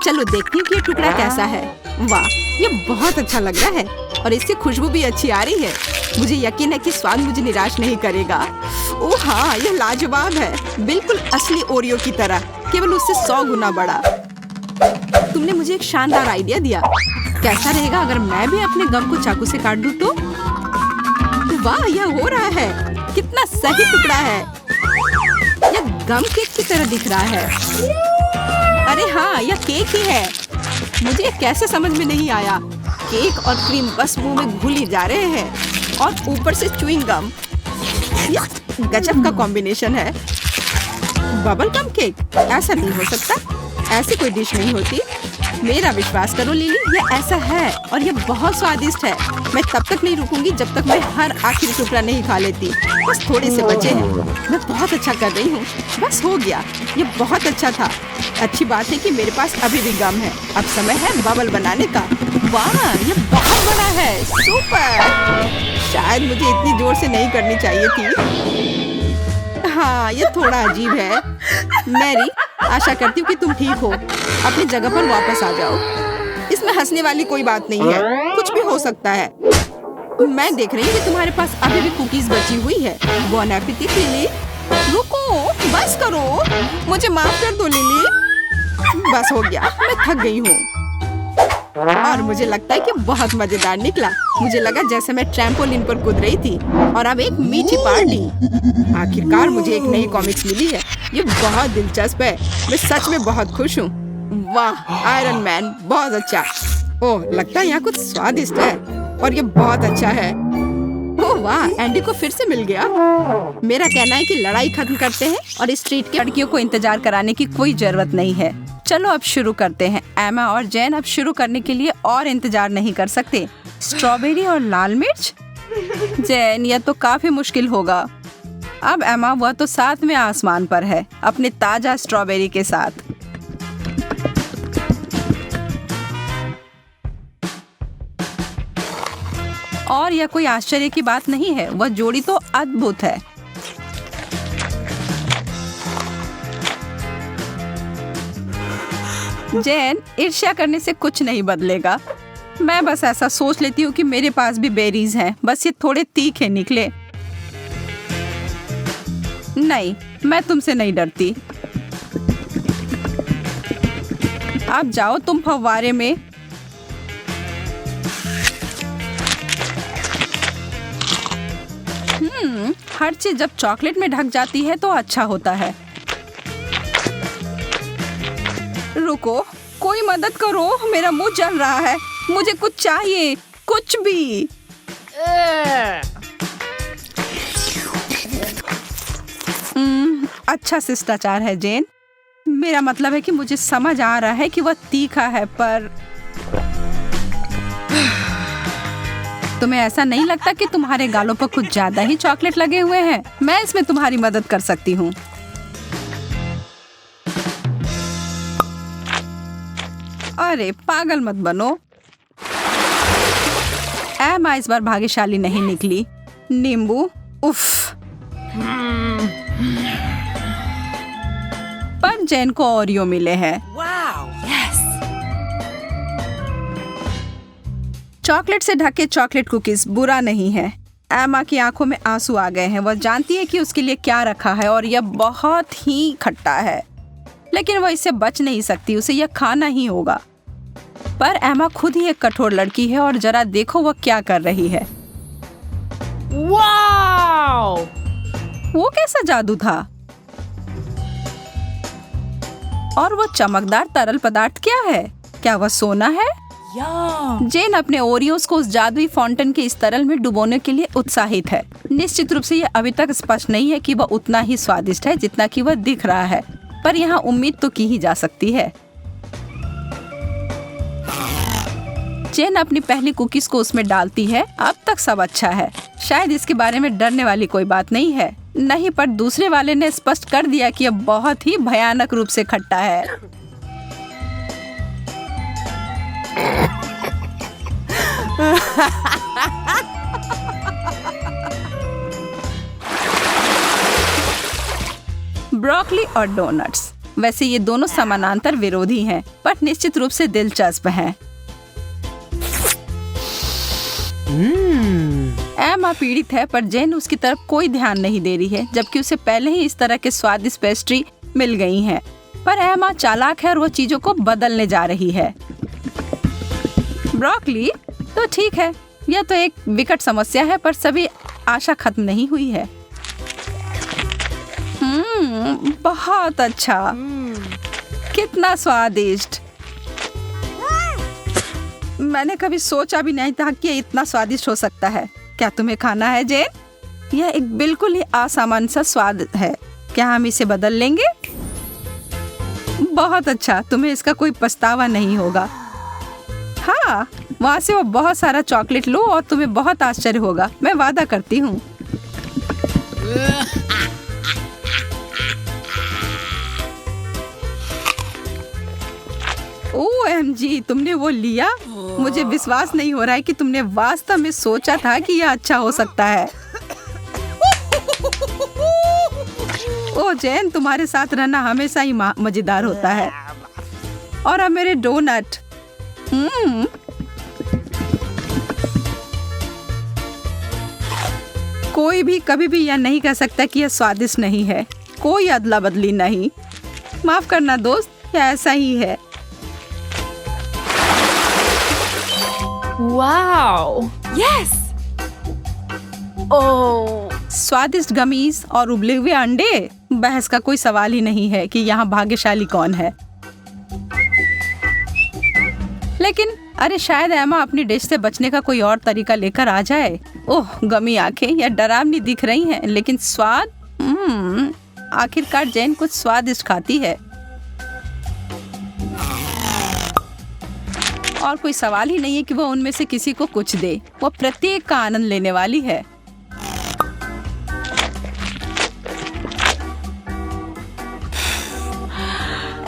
चलो देखती हूँ कि ये टुकड़ा कैसा है। वाह, ये बहुत अच्छा लग रहा है और इससे खुशबू भी अच्छी आ रही है। मुझे यकीन है कि स्वाद मुझे निराश नहीं करेगा। ओह हाँ, यह लाजवाब है। बिल्कुल असली ओरियो की तरह, केवल उससे 100 गुना बड़ा। तुमने मुझे एक शानदार आइडिया दिया। कैसा रहेगा अगर मैं भी अपने गम को चाकू से काट दूं तो? वाह, यह हो रहा है। कितना सही टुकड़ा है। यह गम केक की तरह दिख रहा है। अरे हाँ, यह केक ही है। मुझे ये कैसे समझ में नहीं आया। केक और क्रीम बस मुंह में घुली जा रहे हैं और ऊपर से च्युइंग गम। यह गजब का कॉम्बिनेशन है। बबल गम केक, ऐसा नहीं हो सकता। ऐसी कोई डिश नहीं होती। मेरा विश्वास करो लिली, यह ऐसा है और यह बहुत स्वादिष्ट है। मैं तब तक नहीं रुकूंगी जब तक मैं हर आखिरी टुकड़ा नहीं खा लेती। बस थोड़े से बचे हैं। मैं बहुत अच्छा कर रही हूँ। बस हो गया। ये बहुत अच्छा था। अच्छी बात है कि मेरे पास अभी भी गम है। अब समय है बबल बनाने का। वाह, ये बहुत बड़ा है। सुपर। शायद मुझे इतनी जोर से नहीं करनी चाहिए थी। हाँ, ये थोड़ा अजीब है। मैरी, आशा करती हूँ कि तुम ठीक हो। अपनी जगह पर वापस आ जाओ। इसमें हंसने वाली कोई बात नहीं है। कुछ भी हो सकता है। मैं देख रही हूँ कि तुम्हारे पास अभी भी कुकीज बची हुई है। बॉन एपेटिट लिली। रुको, बस करो। मुझे माफ कर दो लिली। बस हो गया, मैं थक गई हूँ। और मुझे लगता है कि बहुत मजेदार निकला। मुझे लगा जैसे मैं ट्रैम्पोलिन पर कूद रही थी। और अब एक मीठी पार्टी। आखिरकार मुझे एक नई कॉमिक्स मिली है। ये बहुत दिलचस्प है। मैं सच में बहुत खुश हूँ। वाह, आयरन मैन, बहुत अच्छा। ओह, लगता है यहाँ कुछ स्वादिष्ट है और ये बहुत अच्छा है। ओह वाह, एंडी को फिर से मिल गया। मेरा कहना है कि लड़ाई खत्म करते हैं और इस स्ट्रीट के लड़कियों को इंतजार कराने की कोई जरूरत नहीं है। चलो अब शुरू करते हैं। एमा और जैन अब शुरू करने के लिए और इंतजार नहीं कर सकते। स्ट्रॉबेरी और लाल मिर्च? जैन, यह तो काफी मुश्किल होगा। अब एमा, वह तो 7वें आसमान पर है अपने ताजा स्ट्रॉबेरी के साथ। और यह कोई आश्चर्य की बात नहीं है। वह जोड़ी तो अद्भुत है। जैन, ईर्ष्या करने से कुछ नहीं बदलेगा। मैं बस ऐसा सोच लेती हूँ कि मेरे पास भी बेरीज हैं। बस ये थोड़े तीखे निकले। नहीं, मैं तुमसे नहीं डरती। अब जाओ तुम फव्वारे में। हर चीज जब चॉकलेट में ढक जाती है तो अच्छा होता है। रुको, कोई मदद करो। मेरा मुंह जल रहा है। मुझे कुछ चाहिए, कुछ भी। अच्छा शिष्टाचार है जैन। मेरा मतलब है कि मुझे समझ आ रहा है कि वह तीखा है, पर तुम्हें ऐसा नहीं लगता कि तुम्हारे गालों पर कुछ ज्यादा ही चॉकलेट लगे हुए हैं? मैं इसमें तुम्हारी मदद कर सकती हूँ। अरे पागल मत बनो। एमा इस बार भाग्यशाली नहीं निकली। नींबू, उफ। पर जेन को ओरियो मिले हैं। चॉकलेट से ढके चॉकलेट कुकीज बुरा नहीं है। एमा की आंखों में आंसू आ गए हैं। वह जानती है कि उसके लिए क्या रखा है और यह बहुत ही खट्टा है, लेकिन वह इससे बच नहीं सकती। उसे यह खाना ही होगा। पर एमा खुद ही एक कठोर लड़की है और जरा देखो वह क्या कर रही है। Wow! वो कैसा जादू था? और वो चमकदार तरल पदार्थ क्या है? क्या वह सोना है? जेन अपने ओरियोस को उस जादुई फाउंटेन के इस तरल में डुबोने के लिए उत्साहित है। निश्चित रूप से यह अभी तक स्पष्ट नहीं है कि वह उतना ही स्वादिष्ट है जितना कि वह दिख रहा है, पर यहाँ उम्मीद तो की ही जा सकती है। जेन अपनी पहली कुकीज को उसमें डालती है। अब तक सब अच्छा है। शायद इसके बारे में डरने वाली कोई बात नहीं है। नहीं, पर दूसरे वाले ने स्पष्ट कर दिया कि यह बहुत ही भयानक रूप से खट्टा है। ब्रोकली और डोनट्स। वैसे ये दोनों समानांतर विरोधी हैं, पर निश्चित रूप से दिलचस्प हैं। एमा पीड़ित है, पर जेन उसकी तरफ कोई ध्यान नहीं दे रही है, जबकि उसे पहले ही इस तरह के स्वादिष्ट पेस्ट्री मिल गई हैं। पर एमा चालाक है और वो चीजों को बदलने जा रही है। ब्रोकली तो ठीक है, यह तो एक विकट समस्या है, पर सभी आशा खत्म नहीं हुई है। बहुत अच्छा, कितना स्वादिष्ट। मैंने कभी सोचा भी नहीं था कि ये इतना स्वादिष्ट हो सकता है। क्या तुम्हें खाना है जेन? यह एक बिल्कुल ही असामान्य सा स्वाद है। क्या हम इसे बदल लेंगे? बहुत अच्छा, तुम्हें इसका कोई पछतावा नहीं होगा। हाँ, वहाँ से वो बहुत सारा चॉकलेट लो और तुम्हें बहुत आश्चर्य होगा, मैं वादा करती हूँ। OMG, तुमने वो लिया? मुझे विश्वास नहीं हो रहा है कि तुमने वास्तव में सोचा था कि यह अच्छा हो सकता है। ओ जैन, तुम्हारे साथ रहना हमेशा ही मजेदार होता है। और अब मेरे डोनट। कोई भी कभी भी यह नहीं कह सकता कि यह स्वादिष्ट नहीं है। कोई अदला बदली नहीं। माफ करना दोस्त, यह ऐसा ही है। Wow! Yes! Oh! स्वादिष्ट गमीज और उबले हुए अंडे। बहस का कोई सवाल ही नहीं है कि यहाँ भाग्यशाली कौन है। लेकिन अरे शायद एमा अपनी डिश से बचने का कोई और तरीका लेकर आ जाए। ओह, गमी आंखें यह डरावनी दिख रही हैं, लेकिन स्वाद आखिरकार जैन कुछ स्वादिष्ट खाती है। और कोई सवाल ही नहीं है कि वह उनमें से किसी को कुछ दे। वह प्रत्येक का आनंद लेने वाली है।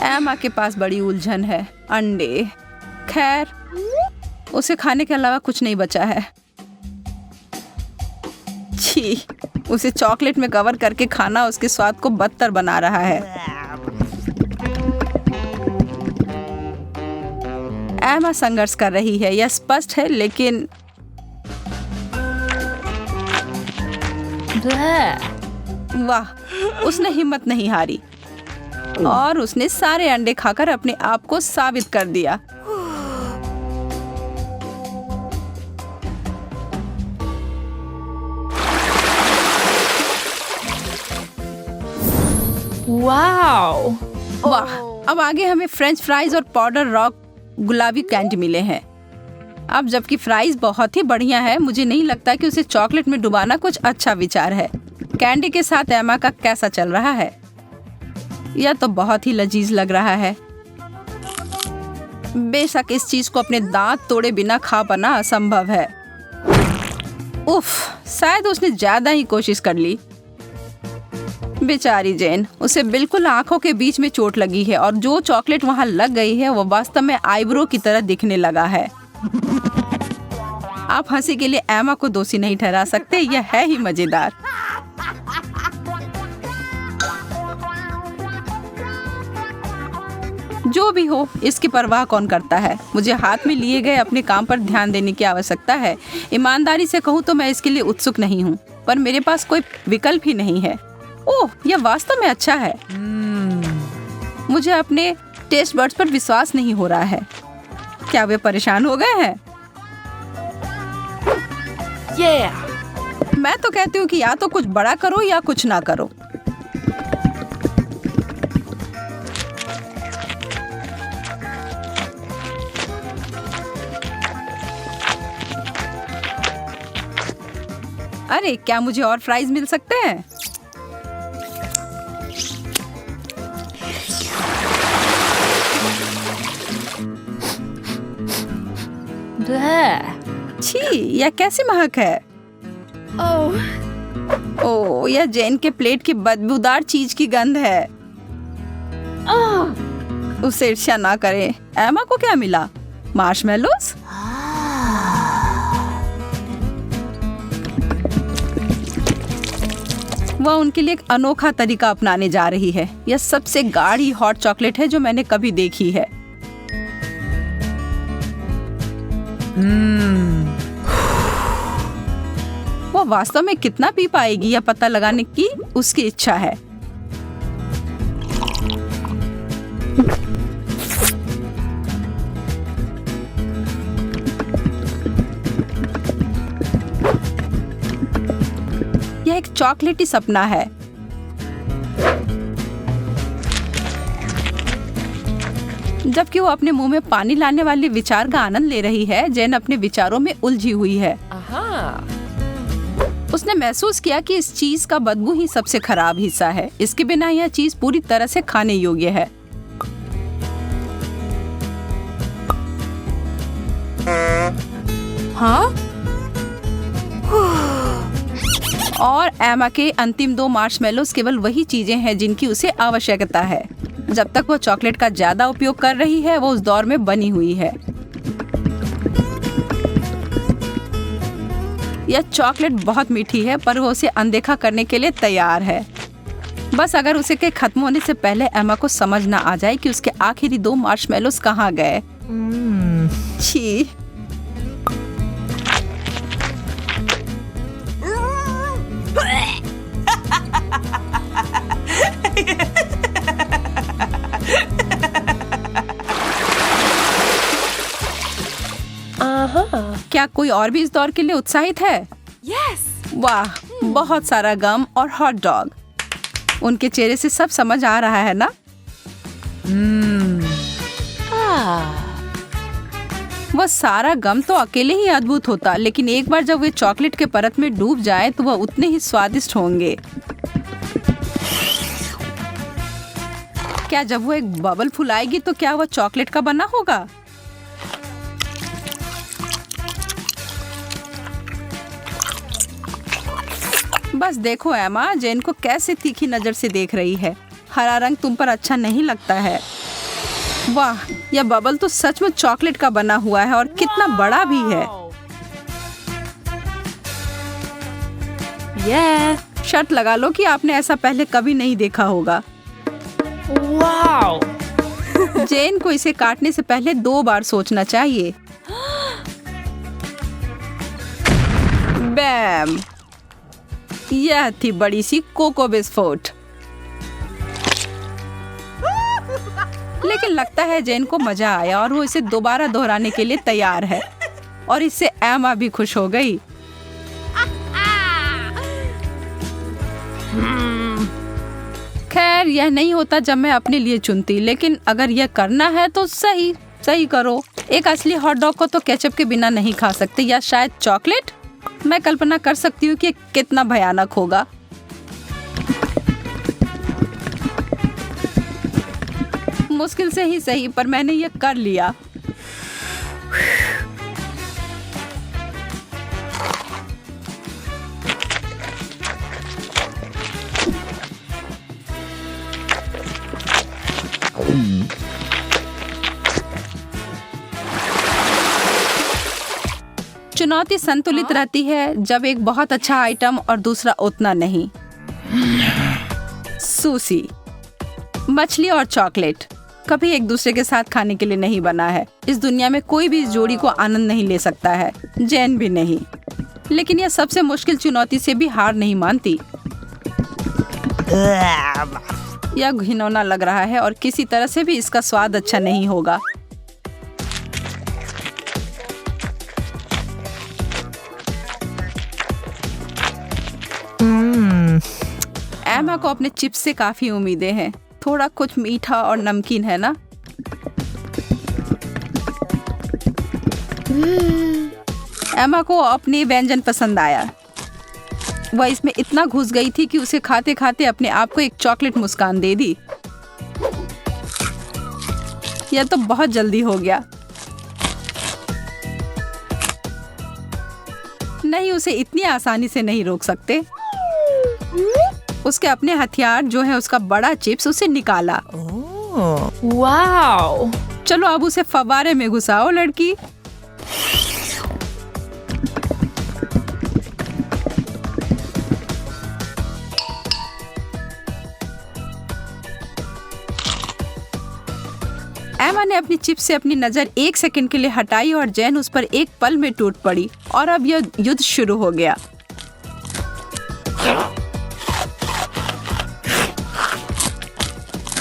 एमा के पास बड़ी उलझन है। अंडे, खैर उसे खाने के अलावा कुछ नहीं बचा है। छी, उसे चॉकलेट में कवर करके खाना उसके स्वाद को बदतर बना रहा है। एमा संघर्ष कर रही है, यह स्पष्ट है, लेकिन वाह, उसने हिम्मत नहीं हारी और उसने सारे अंडे खाकर अपने आप को साबित कर दिया। Wow! वाह, अब आगे हमें फ्रेंच फ्राइज और पाउडर रॉक गुलाबी कैंडी मिले हैं। अब जबकि फ्राइज बहुत ही बढ़िया है, मुझे नहीं लगता कि उसे चॉकलेट में डुबाना कुछ अच्छा विचार है। कैंडी के साथ एमा का कैसा चल रहा है? यह तो बहुत ही लजीज लग रहा है। बेशक इस चीज को अपने दांत तोड़े बिना खा पाना असंभव है। उफ, शायद उसने ज्यादा ही कोशिश कर ली। बेचारी जैन, उसे बिल्कुल आंखों के बीच में चोट लगी है और जो चॉकलेट वहां लग गई है वो वास्तव में आईब्रो की तरह दिखने लगा है। आप हंसी के लिए एमा को दोषी नहीं ठहरा सकते, यह है ही मजेदार। जो भी हो, इसकी परवाह कौन करता है। मुझे हाथ में लिए गए अपने काम पर ध्यान देने की आवश्यकता है। ईमानदारी से कहूँ तो मैं इसके लिए उत्सुक नहीं हूँ, पर मेरे पास कोई विकल्प ही नहीं है। ओह, यह वास्तव में अच्छा है। मुझे अपने टेस्ट बड्स पर विश्वास नहीं हो रहा है। क्या वे परेशान हो गए हैं? Yeah. मैं तो कहती हूँ कि या तो कुछ बड़ा करो या कुछ ना करो। अरे, क्या मुझे और फ्राइज मिल सकते हैं? Bleh. छी, यह कैसी महक है? Oh. ओह, यह जेन के प्लेट की बदबूदार चीज की गंध है। Oh. उससे ईर्ष्या ना करें। एमा को क्या मिला? मार्शमेलोस? वह उनके लिए एक अनोखा तरीका अपनाने जा रही है। यह सबसे गाढ़ी हॉट चॉकलेट है जो मैंने कभी देखी है। वो वास्तव में कितना पी पाएगी यह पता लगाने की उसकी इच्छा है। यह एक चॉकलेटी सपना है। जबकि वो अपने मुंह में पानी लाने वाले विचार का आनंद ले रही है, जेन अपने विचारों में उलझी हुई है। उसने महसूस किया कि इस चीज का बदबू ही सबसे खराब हिस्सा है। इसके बिना यह चीज पूरी तरह से खाने योग्य है। Huh? और एमा के अंतिम 2 मार्शमेलोस केवल वही चीजें हैं जिनकी उसे आवश्यकता है। जब तक वो चॉकलेट का ज्यादा उपयोग कर रही है, वो उस दौर में बनी हुई है। यह चॉकलेट बहुत मीठी है, पर वो उसे अनदेखा करने के लिए तैयार है। बस अगर उसे के खत्म होने से पहले एमा को समझ ना आ जाए कि उसके आखिरी 2 मार्शमेलोस कहाँ गए। छी। क्या कोई और भी इस दौर के लिए उत्साहित है? Yes. वाह, बहुत सारा गम और हॉट डॉग। उनके चेहरे से सब समझ आ रहा है ना? वह सारा गम तो अकेले ही अद्भुत होता, लेकिन एक बार जब वे चॉकलेट के परत में डूब जाए तो वह उतने ही स्वादिष्ट होंगे। क्या जब वो एक बबल फुलाएगी तो क्या वह चॉकलेट का बना होगा? बस देखो एमा, जेन को कैसे तीखी नजर से देख रही है। हरा रंग तुम पर अच्छा नहीं लगता है। वाह, यह बबल तो सच में चॉकलेट का बना हुआ है और कितना बड़ा भी है। Yeah. शर्त लगा लो कि आपने ऐसा पहले कभी नहीं देखा होगा। Wow. जेन को इसे काटने से पहले 2 बार सोचना चाहिए। बैम, यह थी बड़ी सी कोको विस्फोट। लेकिन लगता है जेन को मजा आया और वो इसे दोबारा दोहराने के लिए तैयार है। और इससे एमा भी खुश हो गई। खैर, यह नहीं होता जब मैं अपने लिए चुनती, लेकिन अगर यह करना है तो सही सही करो। एक असली हॉट डॉग को तो केचप के बिना नहीं खा सकते, या शायद चॉकलेट। मैं कल्पना कर सकती हूँ कि कितना भयानक होगा। मुश्किल से ही सही, पर मैंने ये कर लिया। चुनौती संतुलित रहती है जब एक बहुत अच्छा आइटम और दूसरा उतना नहीं। सुशी, मछली और चॉकलेट कभी एक दूसरे के साथ खाने के लिए नहीं बना है। इस दुनिया में कोई भी इस जोड़ी को आनंद नहीं ले सकता है, जैन भी नहीं। लेकिन यह सबसे मुश्किल चुनौती से भी हार नहीं मानती। यह घिनौना लग रहा है और किसी तरह से भी इसका स्वाद अच्छा नहीं होगा। एमा को अपने चिप्स से काफी उम्मीदें हैं। थोड़ा कुछ मीठा और नमकीन है ना? एमा को अपनी व्यंजन पसंद आया। वह इसमें इतना घुस गई थी कि उसे खाते खाते अपने आप को एक चॉकलेट मुस्कान दे दी। यह तो बहुत जल्दी हो गया। नहीं, उसे इतनी आसानी से नहीं रोक सकते। उसके अपने हथियार जो है उसका बड़ा चिप्स उसे निकाला। Wow! चलो अब उसे फव्वारे में घुसाओ लड़की। एमा ने अपनी चिप्स से अपनी नजर 1 सेकंड के लिए हटाई और जैन उस पर एक पल में टूट पड़ी और अब यह युद्ध शुरू हो गया।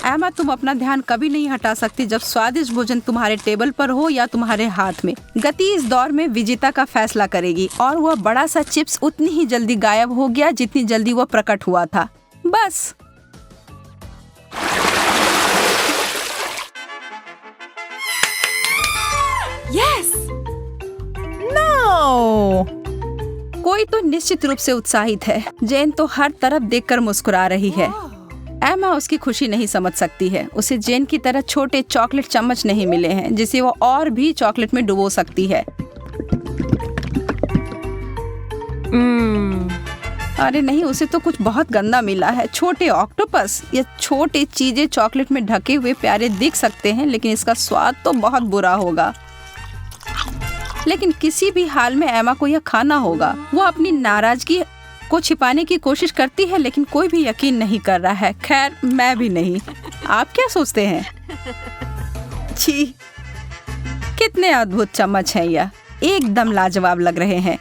एमा, तुम अपना ध्यान कभी नहीं हटा सकती जब स्वादिष्ट भोजन तुम्हारे टेबल पर हो या तुम्हारे हाथ में। गति इस दौर में विजेता का फैसला करेगी और वह बड़ा सा चिप्स उतनी ही जल्दी गायब हो गया जितनी जल्दी वह प्रकट हुआ था। बस। Yes! No! कोई तो निश्चित रूप से उत्साहित है। जेन तो हर तरफ देखकर मुस्कुरा रही है। एमा उसकी खुशी नहीं समझ सकती है। उसे जेन की तरह छोटे चॉकलेट चम्मच नहीं मिले हैं जिसे वो और भी चॉकलेट में डुबो सकती है। अरे नहीं, उसे तो कुछ बहुत गंदा मिला है। छोटे ऑक्टोपस। ये छोटे चीजें चॉकलेट में ढके हुए प्यारे दिख सकते हैं लेकिन इसका स्वाद तो बहुत बुरा होगा। लेकिन किसी भी हाल में एमा को यह खाना होगा। वो अपनी नाराजगी को छिपाने की कोशिश करती है लेकिन कोई भी यकीन नहीं कर रहा है। खैर, मैं भी नहीं। आप क्या सोचते हैं? छी, कितने अद्भुत चम्मच हैं यह। एकदम लाजवाब लग रहे हैं।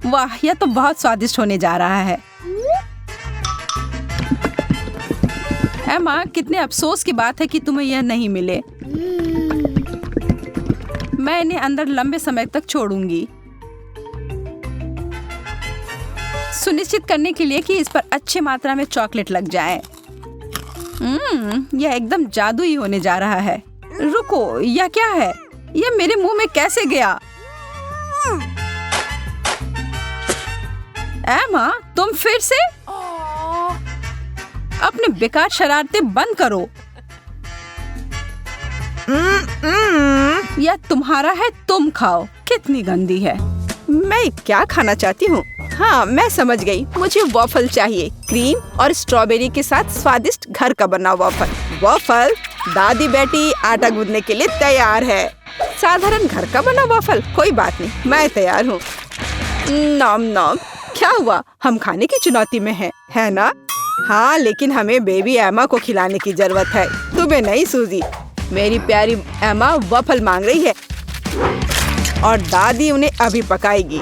वाह, यह तो बहुत स्वादिष्ट होने जा रहा है। एमा, कितने अफसोस की बात है कि तुम्हें यह नहीं मिले। मैं इन्हें अंदर लंबे समय तक छोड़ूंगी, सुनिश्चित करने के लिए कि इस पर अच्छी मात्रा में चॉकलेट लग जाए। यह एकदम जादुई होने जा रहा है। रुको, यह क्या है? यह मेरे मुंह में कैसे गया? एमा, तुम फिर से? अपने बेकार शरारतें बंद करो। यह तुम्हारा है, तुम खाओ। कितनी गंदी है। मैं क्या खाना चाहती हूँ? हाँ, मैं समझ गई। मुझे वॉफल चाहिए, क्रीम और स्ट्रॉबेरी के साथ स्वादिष्ट घर का बना वॉफल। वॉफल, दादी बेटी आटा गूंदने के लिए तैयार है। साधारण घर का बना वॉफल, कोई बात नहीं, मैं तैयार हूँ। नॉम नॉम। क्या हुआ? हम खाने की चुनौती में हैं, है ना? हाँ, लेकिन हमें बेबी एमा को खिलाने की जरूरत है, तुम्हें नहीं सूजी। मेरी प्यारी एमा वॉफल मांग रही है और दादी उन्हें अभी पकाएगी।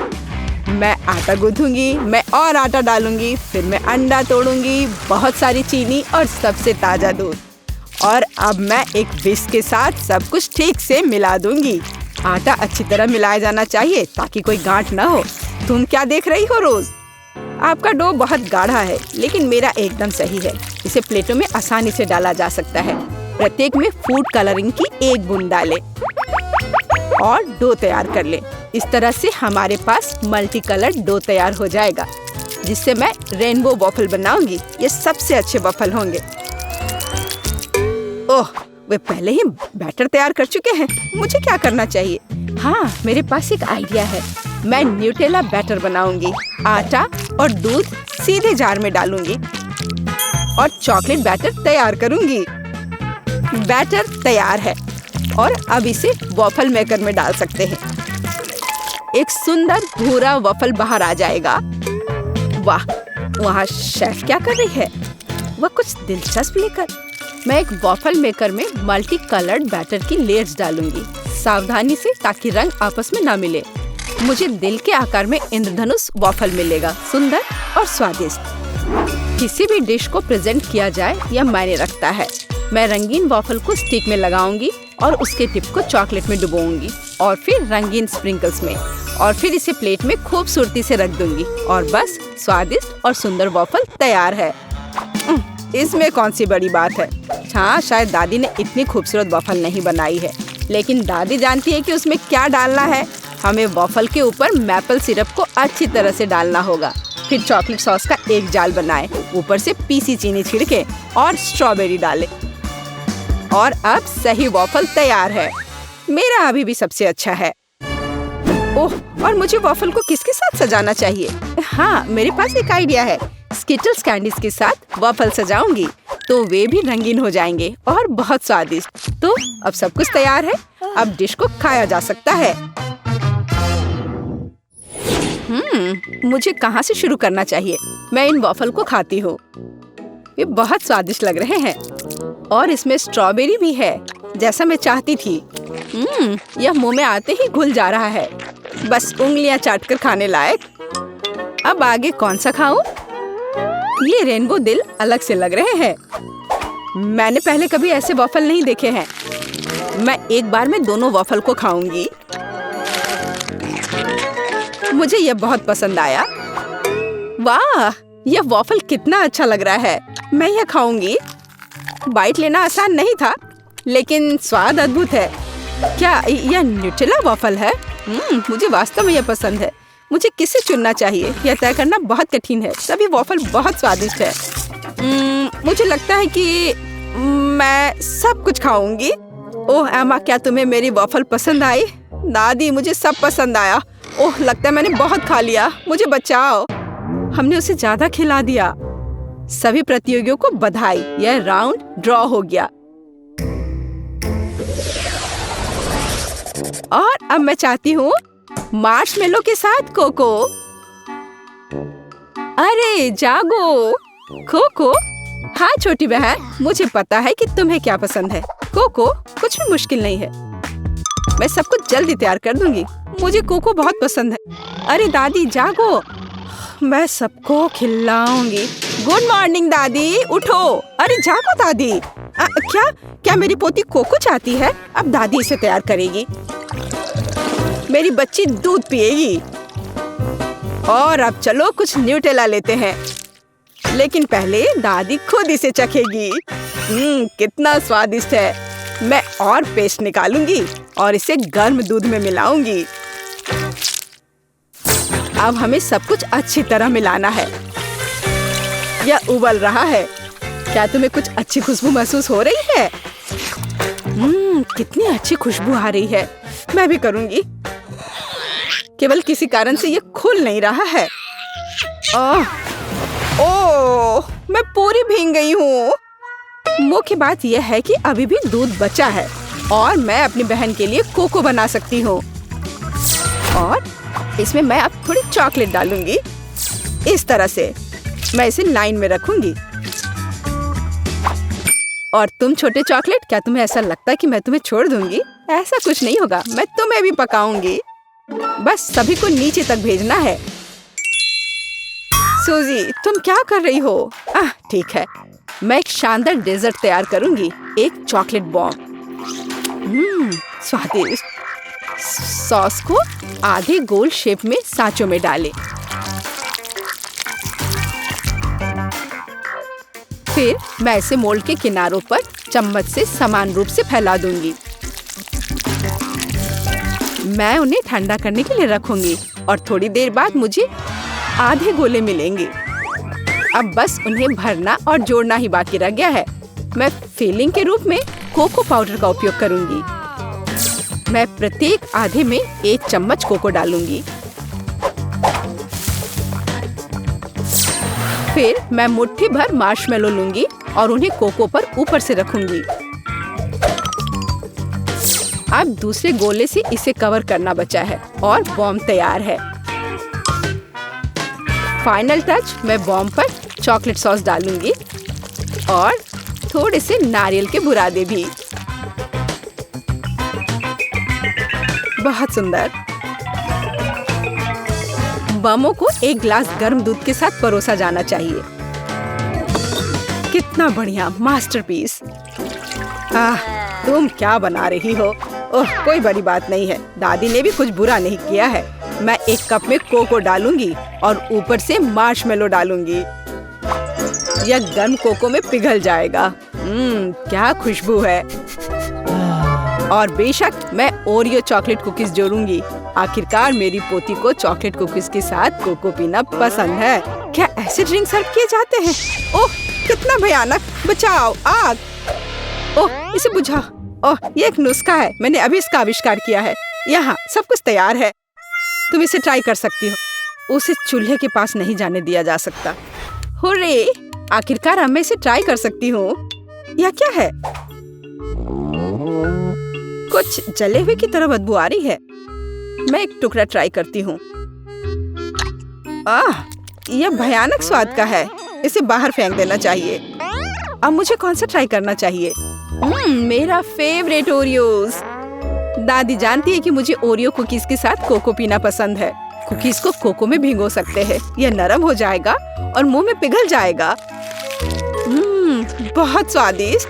मैं आटा गूंथूंगी, मैं और आटा डालूंगी, फिर मैं अंडा तोड़ूंगी, बहुत सारी चीनी और सबसे ताजा दूध। और अब मैं एक विस्क के साथ सब कुछ ठीक से मिला दूंगी। आटा अच्छी तरह मिलाया जाना चाहिए ताकि कोई गांठ न हो। तुम क्या देख रही हो रोज? आपका डो बहुत गाढ़ा है लेकिन मेरा एकदम सही है। इसे प्लेटों में आसानी से डाला जा सकता है। प्रत्येक में फूड कलरिंग की 1 बूंद डालें और डो तैयार कर लें। इस तरह से हमारे पास मल्टी कलर डो तैयार हो जाएगा जिससे मैं रेनबो वॉफल बनाऊंगी। ये सबसे अच्छे वॉफल होंगे। ओह, वे पहले ही बैटर तैयार कर चुके हैं। मुझे क्या करना चाहिए? हाँ, मेरे पास एक आइडिया है। मैं न्यूटेला बैटर बनाऊंगी। आटा और दूध सीधे जार में डालूंगी और चॉकलेट बैटर तैयार करूंगी। बैटर तैयार है और अब इसे वॉफल मेकर में डाल सकते हैं। एक सुंदर भूरा वफल बाहर आ जाएगा। वाह, वहाँ शेफ क्या कर रही है? वह कुछ दिलचस्प लेकर। मैं एक वॉफल मेकर में मल्टी कलर्ड बैटर की लेयर्स डालूंगी, सावधानी से, ताकि रंग आपस में ना मिले। मुझे दिल के आकार में इंद्रधनुष वॉफल मिलेगा, सुंदर और स्वादिष्ट। किसी भी डिश को प्रेजेंट किया जाए यह मायने रखता है। मैं रंगीन वॉफल को स्टिक में लगाऊंगी और उसके टिप को चॉकलेट में डुबोऊंगी और फिर रंगीन स्प्रिंकल्स में, और फिर इसे प्लेट में खूबसूरती से रख दूंगी और बस स्वादिष्ट और सुंदर वॉफल तैयार है। इसमें कौन सी बड़ी बात है? हाँ, शायद दादी ने इतनी खूबसूरत वॉफल नहीं बनाई है, लेकिन दादी जानती है कि उसमें क्या डालना है। हमें वॉफल के ऊपर मैपल सिरप को अच्छी तरह से डालना होगा, फिर चॉकलेट सॉस का एक जाल बनाएं, ऊपर से पीसी चीनी छिड़के और स्ट्रॉबेरी डालें। और अब सही वॉफल तैयार है। मेरा अभी भी सबसे अच्छा है। ओह, और मुझे वॉफल को किसके साथ सजाना चाहिए? हाँ, मेरे पास एक आइडिया है। स्किटल्स कैंडीज के साथ वॉफल सजाऊंगी तो वे भी रंगीन हो जाएंगे और बहुत स्वादिष्ट। तो अब सब कुछ तैयार है, अब डिश को खाया जा सकता है। मुझे कहाँ से शुरू करना चाहिए? मैं इन वॉफल को खाती हूँ। ये बहुत स्वादिष्ट लग रहे हैं और इसमें स्ट्रॉबेरी भी है, जैसा मैं चाहती थी। यह मुंह में आते ही घुल जा रहा है, बस उंगलियां चाटकर खाने लायक। अब आगे कौन सा खाऊं? ये रेनबो दिल अलग से लग रहे हैं। मैंने पहले कभी ऐसे वॉफल नहीं देखे हैं। मैं एक बार में दोनों वॉफल को खाऊंगी। मुझे यह बहुत पसंद आया। वाह, यह वॉफल कितना अच्छा लग रहा है। मैं यह खाऊंगी। बाइट लेना आसान नहीं था, लेकिन स्वाद अद्भुत है। क्या यह न्यूटेला वॉफल है? मुझे वास्तव में यह पसंद है। मुझे किसे चुनना चाहिए, यह तय करना बहुत कठिन है। सभी वॉफल बहुत स्वादिष्ट है। मुझे लगता है कि मैं सब कुछ खाऊंगी। ओह एमा, क्या तुम्हें मेरी वॉफल पसंद आई? दादी, मुझे सब पसंद आया। ओह, लगता है मैंने बहुत खा लिया। मुझे बचाओ। हमने उसे ज्यादा खिला दिया। सभी प्रतियोगियों को बधाई, यह राउंड ड्रॉ हो गया। और अब मैं चाहती हूँ मार्शमेलो के साथ कोको। अरे जागो कोको। हाँ छोटी बहन, मुझे पता है कि तुम्हें क्या पसंद है। कोको कुछ भी मुश्किल नहीं है। मैं सब कुछ जल्दी तैयार कर दूंगी। मुझे कोको बहुत पसंद है। अरे दादी जागो, मैं सबको खिलाऊंगी। गुड मॉर्निंग दादी, उठो। अरे जागो दादी। क्या मेरी पोती कोको चाहती है? अब दादी इसे तैयार करेगी। मेरी बच्ची दूध पिएगी। और अब चलो कुछ न्यूटेला लेते हैं, लेकिन पहले दादी खुद इसे चखेगी। कितना स्वादिष्ट है। मैं और पेस्ट निकालूंगी और इसे गर्म दूध में मिलाऊंगी। अब हमें सब कुछ अच्छी तरह मिलाना है। यह उबल रहा है। क्या तुम्हें कुछ अच्छी खुशबू महसूस हो रही है? कितनी अच्छी खुशबू आ रही है। मैं भी करूंगी। केवल किसी कारण से ये खुल नहीं रहा है। ओह, मैं पूरी भीग गई हूँ। मुख्य बात यह है कि अभी भी दूध बचा है और मैं अपनी बहन के लिए कोको बना सकती हूँ। और इसमें मैं अब थोड़ी चॉकलेट डालूंगी। इस तरह से मैं इसे लाइन में रखूंगी। और तुम छोटे चॉकलेट, क्या तुम्हें ऐसा लगता है कि मैं तुम्हें छोड़ दूंगी? ऐसा कुछ नहीं होगा। मैं तुम्हें भी पकाऊंगी। बस सभी को नीचे तक भेजना है। सूजी, तुम क्या कर रही हो? ठीक है, मैं एक शानदार डेजर्ट तैयार करूंगी। एक चॉकलेट बॉम्ब। स्वादिष्ट। सॉस को आधे गोल शेप में सांचों में डालें। फिर मैं इसे मोल्ड के किनारों पर चम्मच से समान रूप से फैला दूंगी। मैं उन्हें ठंडा करने के लिए रखूंगी और थोड़ी देर बाद मुझे आधे गोले मिलेंगे। अब बस उन्हें भरना और जोड़ना ही बाकी रह गया है। मैं फिलिंग के रूप में कोको पाउडर का उपयोग करूंगी। मैं प्रत्येक आधे में 1 चम्मच कोको डालूंगी। फिर मैं मुट्ठी भर मार्शमेलो लूंगी और उन्हें कोको पर ऊपर से रखूंगी। अब दूसरे गोले से इसे कवर करना बचा है और बॉम्ब तैयार है। फाइनल टच, मैं बॉम्ब पर चॉकलेट सॉस डालूंगी और थोड़े से नारियल के बुरादे भी। बहुत सुंदर। बमों को एक ग्लास गर्म दूध के साथ परोसा जाना चाहिए। कितना बढ़िया मास्टरपीस। तुम क्या बना रही हो? ओह, कोई बड़ी बात नहीं है। दादी ने भी कुछ बुरा नहीं किया है। मैं एक कप में कोको डालूंगी और ऊपर से मार्शमेलो डालूंगी। यह गर्म कोको में पिघल जाएगा। क्या खुशबू है। और बेशक मैं ओरियो चॉकलेट कुकीज जोड़ूंगी। आखिरकार मेरी पोती को चॉकलेट कुकीज के साथ कोको पीना पसंद है। क्या ऐसे ड्रिंक सर्व किए जाते हैं? ओह, कितना भयानक। बचाओ, आग। ओह, इसे बुझा। ओह, ये एक नुस्खा है। मैंने अभी इसका आविष्कार किया है। यहाँ सब कुछ तैयार है। तुम इसे ट्राई कर सकती हो। उसे चूल्हे के पास नहीं जाने दिया जा सकता। हुर्रे! आखिरकार अब मैं इसे ट्राई कर सकती हूँ। यह क्या है? कुछ जले हुए की तरह बदबू आ रही है। मैं एक टुकड़ा ट्राई करती हूँ। यह भयानक स्वाद का है। इसे बाहर फेंक देना चाहिए। अब मुझे कौन सा ट्राई करना चाहिए? मेरा फेवरेट ओरियोज। दादी जानती है कि मुझे ओरियो कुकीज के साथ कोको पीना पसंद है। कुकीज को कोको में भिगो सकते हैं। यह नरम हो जाएगा और मुंह में पिघल जाएगा। बहुत स्वादिष्ट।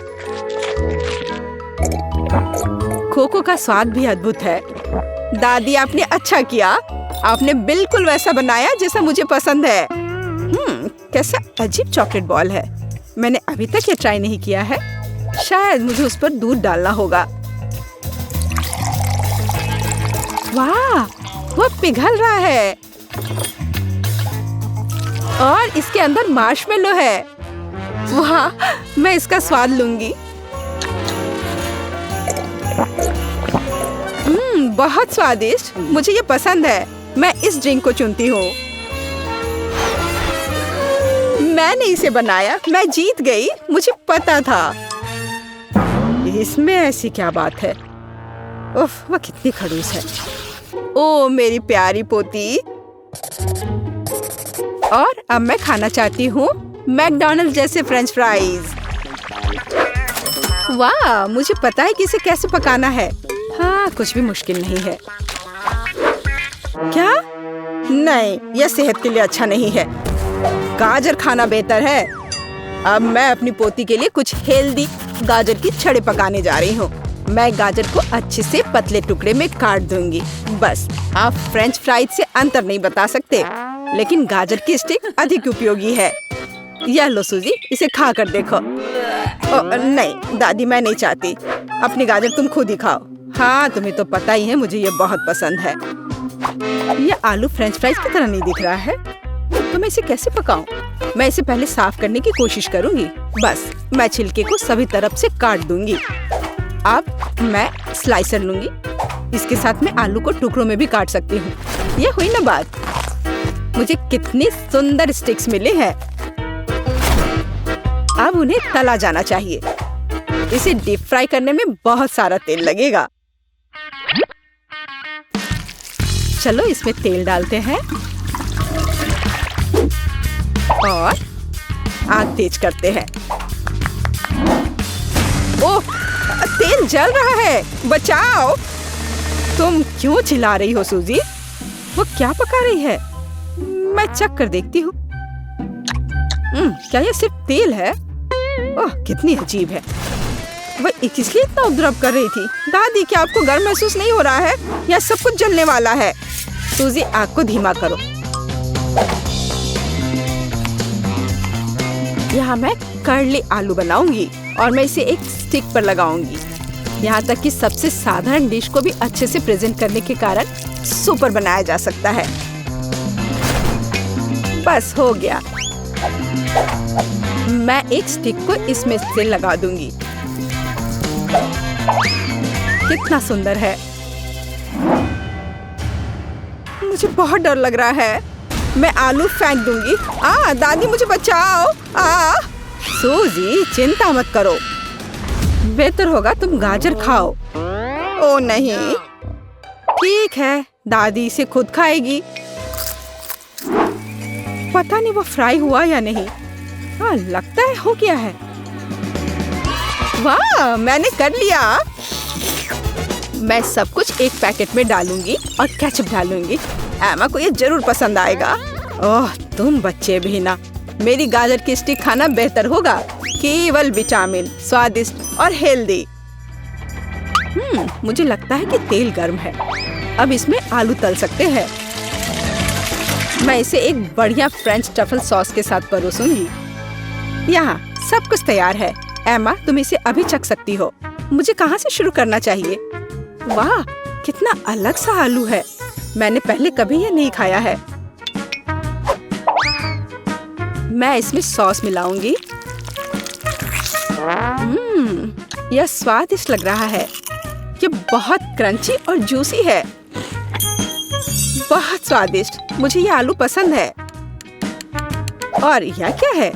कोको का स्वाद भी अद्भुत है। दादी, आपने अच्छा किया। आपने बिल्कुल वैसा बनाया जैसा मुझे पसंद है। कैसा अजीब चॉकलेट बॉल है। मैंने अभी तक ये ट्राई नहीं किया है। शायद मुझे उस पर दूध डालना होगा। वाह, वह पिघल रहा है और इसके अंदर मार्शमेलो है। वाह, मैं इसका स्वाद लूंगी। बहुत स्वादिष्ट। मुझे ये पसंद है। मैं इस ड्रिंक को चुनती हूँ। मैंने इसे बनाया। मैं जीत गई। मुझे पता था। इसमें ऐसी क्या बात है? उफ, वह कितनी खड़ूस है। ओ मेरी प्यारी पोती। और अब मैं खाना चाहती हूँ मैकडॉनल्ड्स जैसे फ्रेंच फ्राइज। वाह, मुझे पता है कि इसे कैसे पकाना है। हाँ, कुछ भी मुश्किल नहीं है। क्या? नहीं, यह सेहत के लिए अच्छा नहीं है। गाजर खाना बेहतर है। अब मैं अपनी पोती के लिए कुछ हेल्दी गाजर की छड़े पकाने जा रही हूँ। मैं गाजर को अच्छे से पतले टुकड़े में काट दूंगी। बस, आप फ्रेंच फ्राइज से अंतर नहीं बता सकते, लेकिन गाजर की स्टिक अधिक उपयोगी है। यह लो सूजी, इसे खा कर देखो। नहीं दादी, मैं नहीं चाहती। अपनी गाजर तुम खुद ही खाओ। हाँ, तुम्हें तो पता ही है मुझे ये बहुत पसंद है। ये आलू फ्रेंच फ्राइज की तरह नहीं दिख रहा है, तो मैं इसे कैसे पकाऊं? मैं इसे पहले साफ करने की कोशिश करूंगी। बस, मैं छिलके को सभी तरफ से काट दूंगी। अब मैं स्लाइसर लूंगी। इसके साथ मैं आलू को टुकड़ों में भी काट सकती हूँ। ये हुई ना बात। मुझे कितनी सुंदर स्टिक्स मिले हैं। अब उन्हें तला जाना चाहिए। इसे डीप फ्राई करने में बहुत सारा तेल लगेगा। चलो इसमें तेल डालते हैं और आग तेज करते हैं। ओह, तेल जल रहा है। बचाओ। तुम क्यों चिल्ला रही हो सूजी? वो क्या पका रही है? मैं चख कर देखती हूँ। क्या ये सिर्फ तेल है? ओह, कितनी अजीब है। वह इसलिए इतना उपद्रव कर रही थी। दादी, क्या आपको गर्म महसूस नहीं हो रहा है? यह सब कुछ जलने वाला है। सूजी, आग को धीमा करो। यहाँ मैं कर्ली आलू बनाऊंगी और मैं इसे एक स्टिक पर लगाऊंगी। यहाँ तक कि सबसे साधारण डिश को भी अच्छे से प्रेजेंट करने के कारण सुपर बनाया जा सकता है। बस हो गया। मैं एक स्टिक को इसमें से लगा दूंगी। कितना सुंदर है। मुझे बहुत डर लग रहा है। मैं आलू फेंक दूंगी। दादी, मुझे बचाओ। सूजी, चिंता मत करो। बेहतर होगा तुम गाजर खाओ। ओ नहीं, ठीक है, दादी इसे खुद खाएगी। पता नहीं वो फ्राई हुआ या नहीं। हाँ, लगता है हो गया है। वाह, मैंने कर लिया। मैं सब कुछ एक पैकेट में डालूंगी और केचप डालूंगी। एमा को ये जरूर पसंद आएगा। ओह, तुम बच्चे भी ना। मेरी गाजर की स्टिक खाना बेहतर होगा। केवल विटामिन, स्वादिष्ट और हेल्दी। मुझे लगता है कि तेल गर्म है। अब इसमें आलू तल सकते हैं। मैं इसे एक बढ़िया फ्रेंच ट्रफल सॉस के साथ परोसूंगी। यहाँ सब कुछ तैयार है। एमा, तुम इसे अभी चख सकती हो। मुझे कहाँ से शुरू करना चाहिए? वाह, कितना अलग सा आलू है। मैंने पहले कभी ये नहीं खाया है। मैं इसमें सॉस मिलाऊंगी। यह स्वादिष्ट लग रहा है। ये बहुत क्रंची और जूसी है। बहुत स्वादिष्ट। मुझे ये आलू पसंद है। और यह क्या है?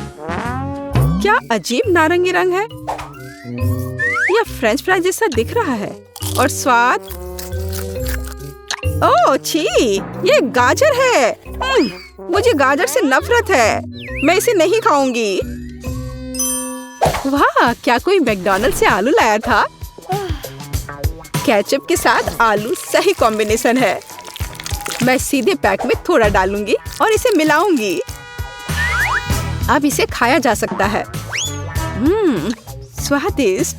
क्या अजीब नारंगी रंग है। यह फ्रेंच फ्राई जैसा दिख रहा है। और स्वाद, ओह छी, ये गाजर है। मुझे गाजर से नफरत है। मैं इसे नहीं खाऊंगी। वाह, क्या कोई मैकडॉनल्ड से आलू लाया था? केचप के साथ आलू सही कॉम्बिनेशन है। मैं सीधे पैक में थोड़ा डालूंगी और इसे मिलाऊंगी। अब इसे खाया जा सकता है। स्वादिष्ट,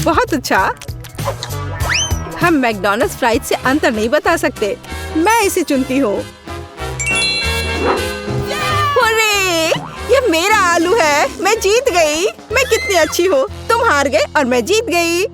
बहुत अच्छा। हम मैकडॉनल्ड्स फ्राइज से अंतर नहीं बता सकते। मैं इसे चुनती हूँ। अरे, ये मेरा आलू है। मैं जीत गई। मैं कितनी अच्छी हूँ। तुम हार गए और मैं जीत गई।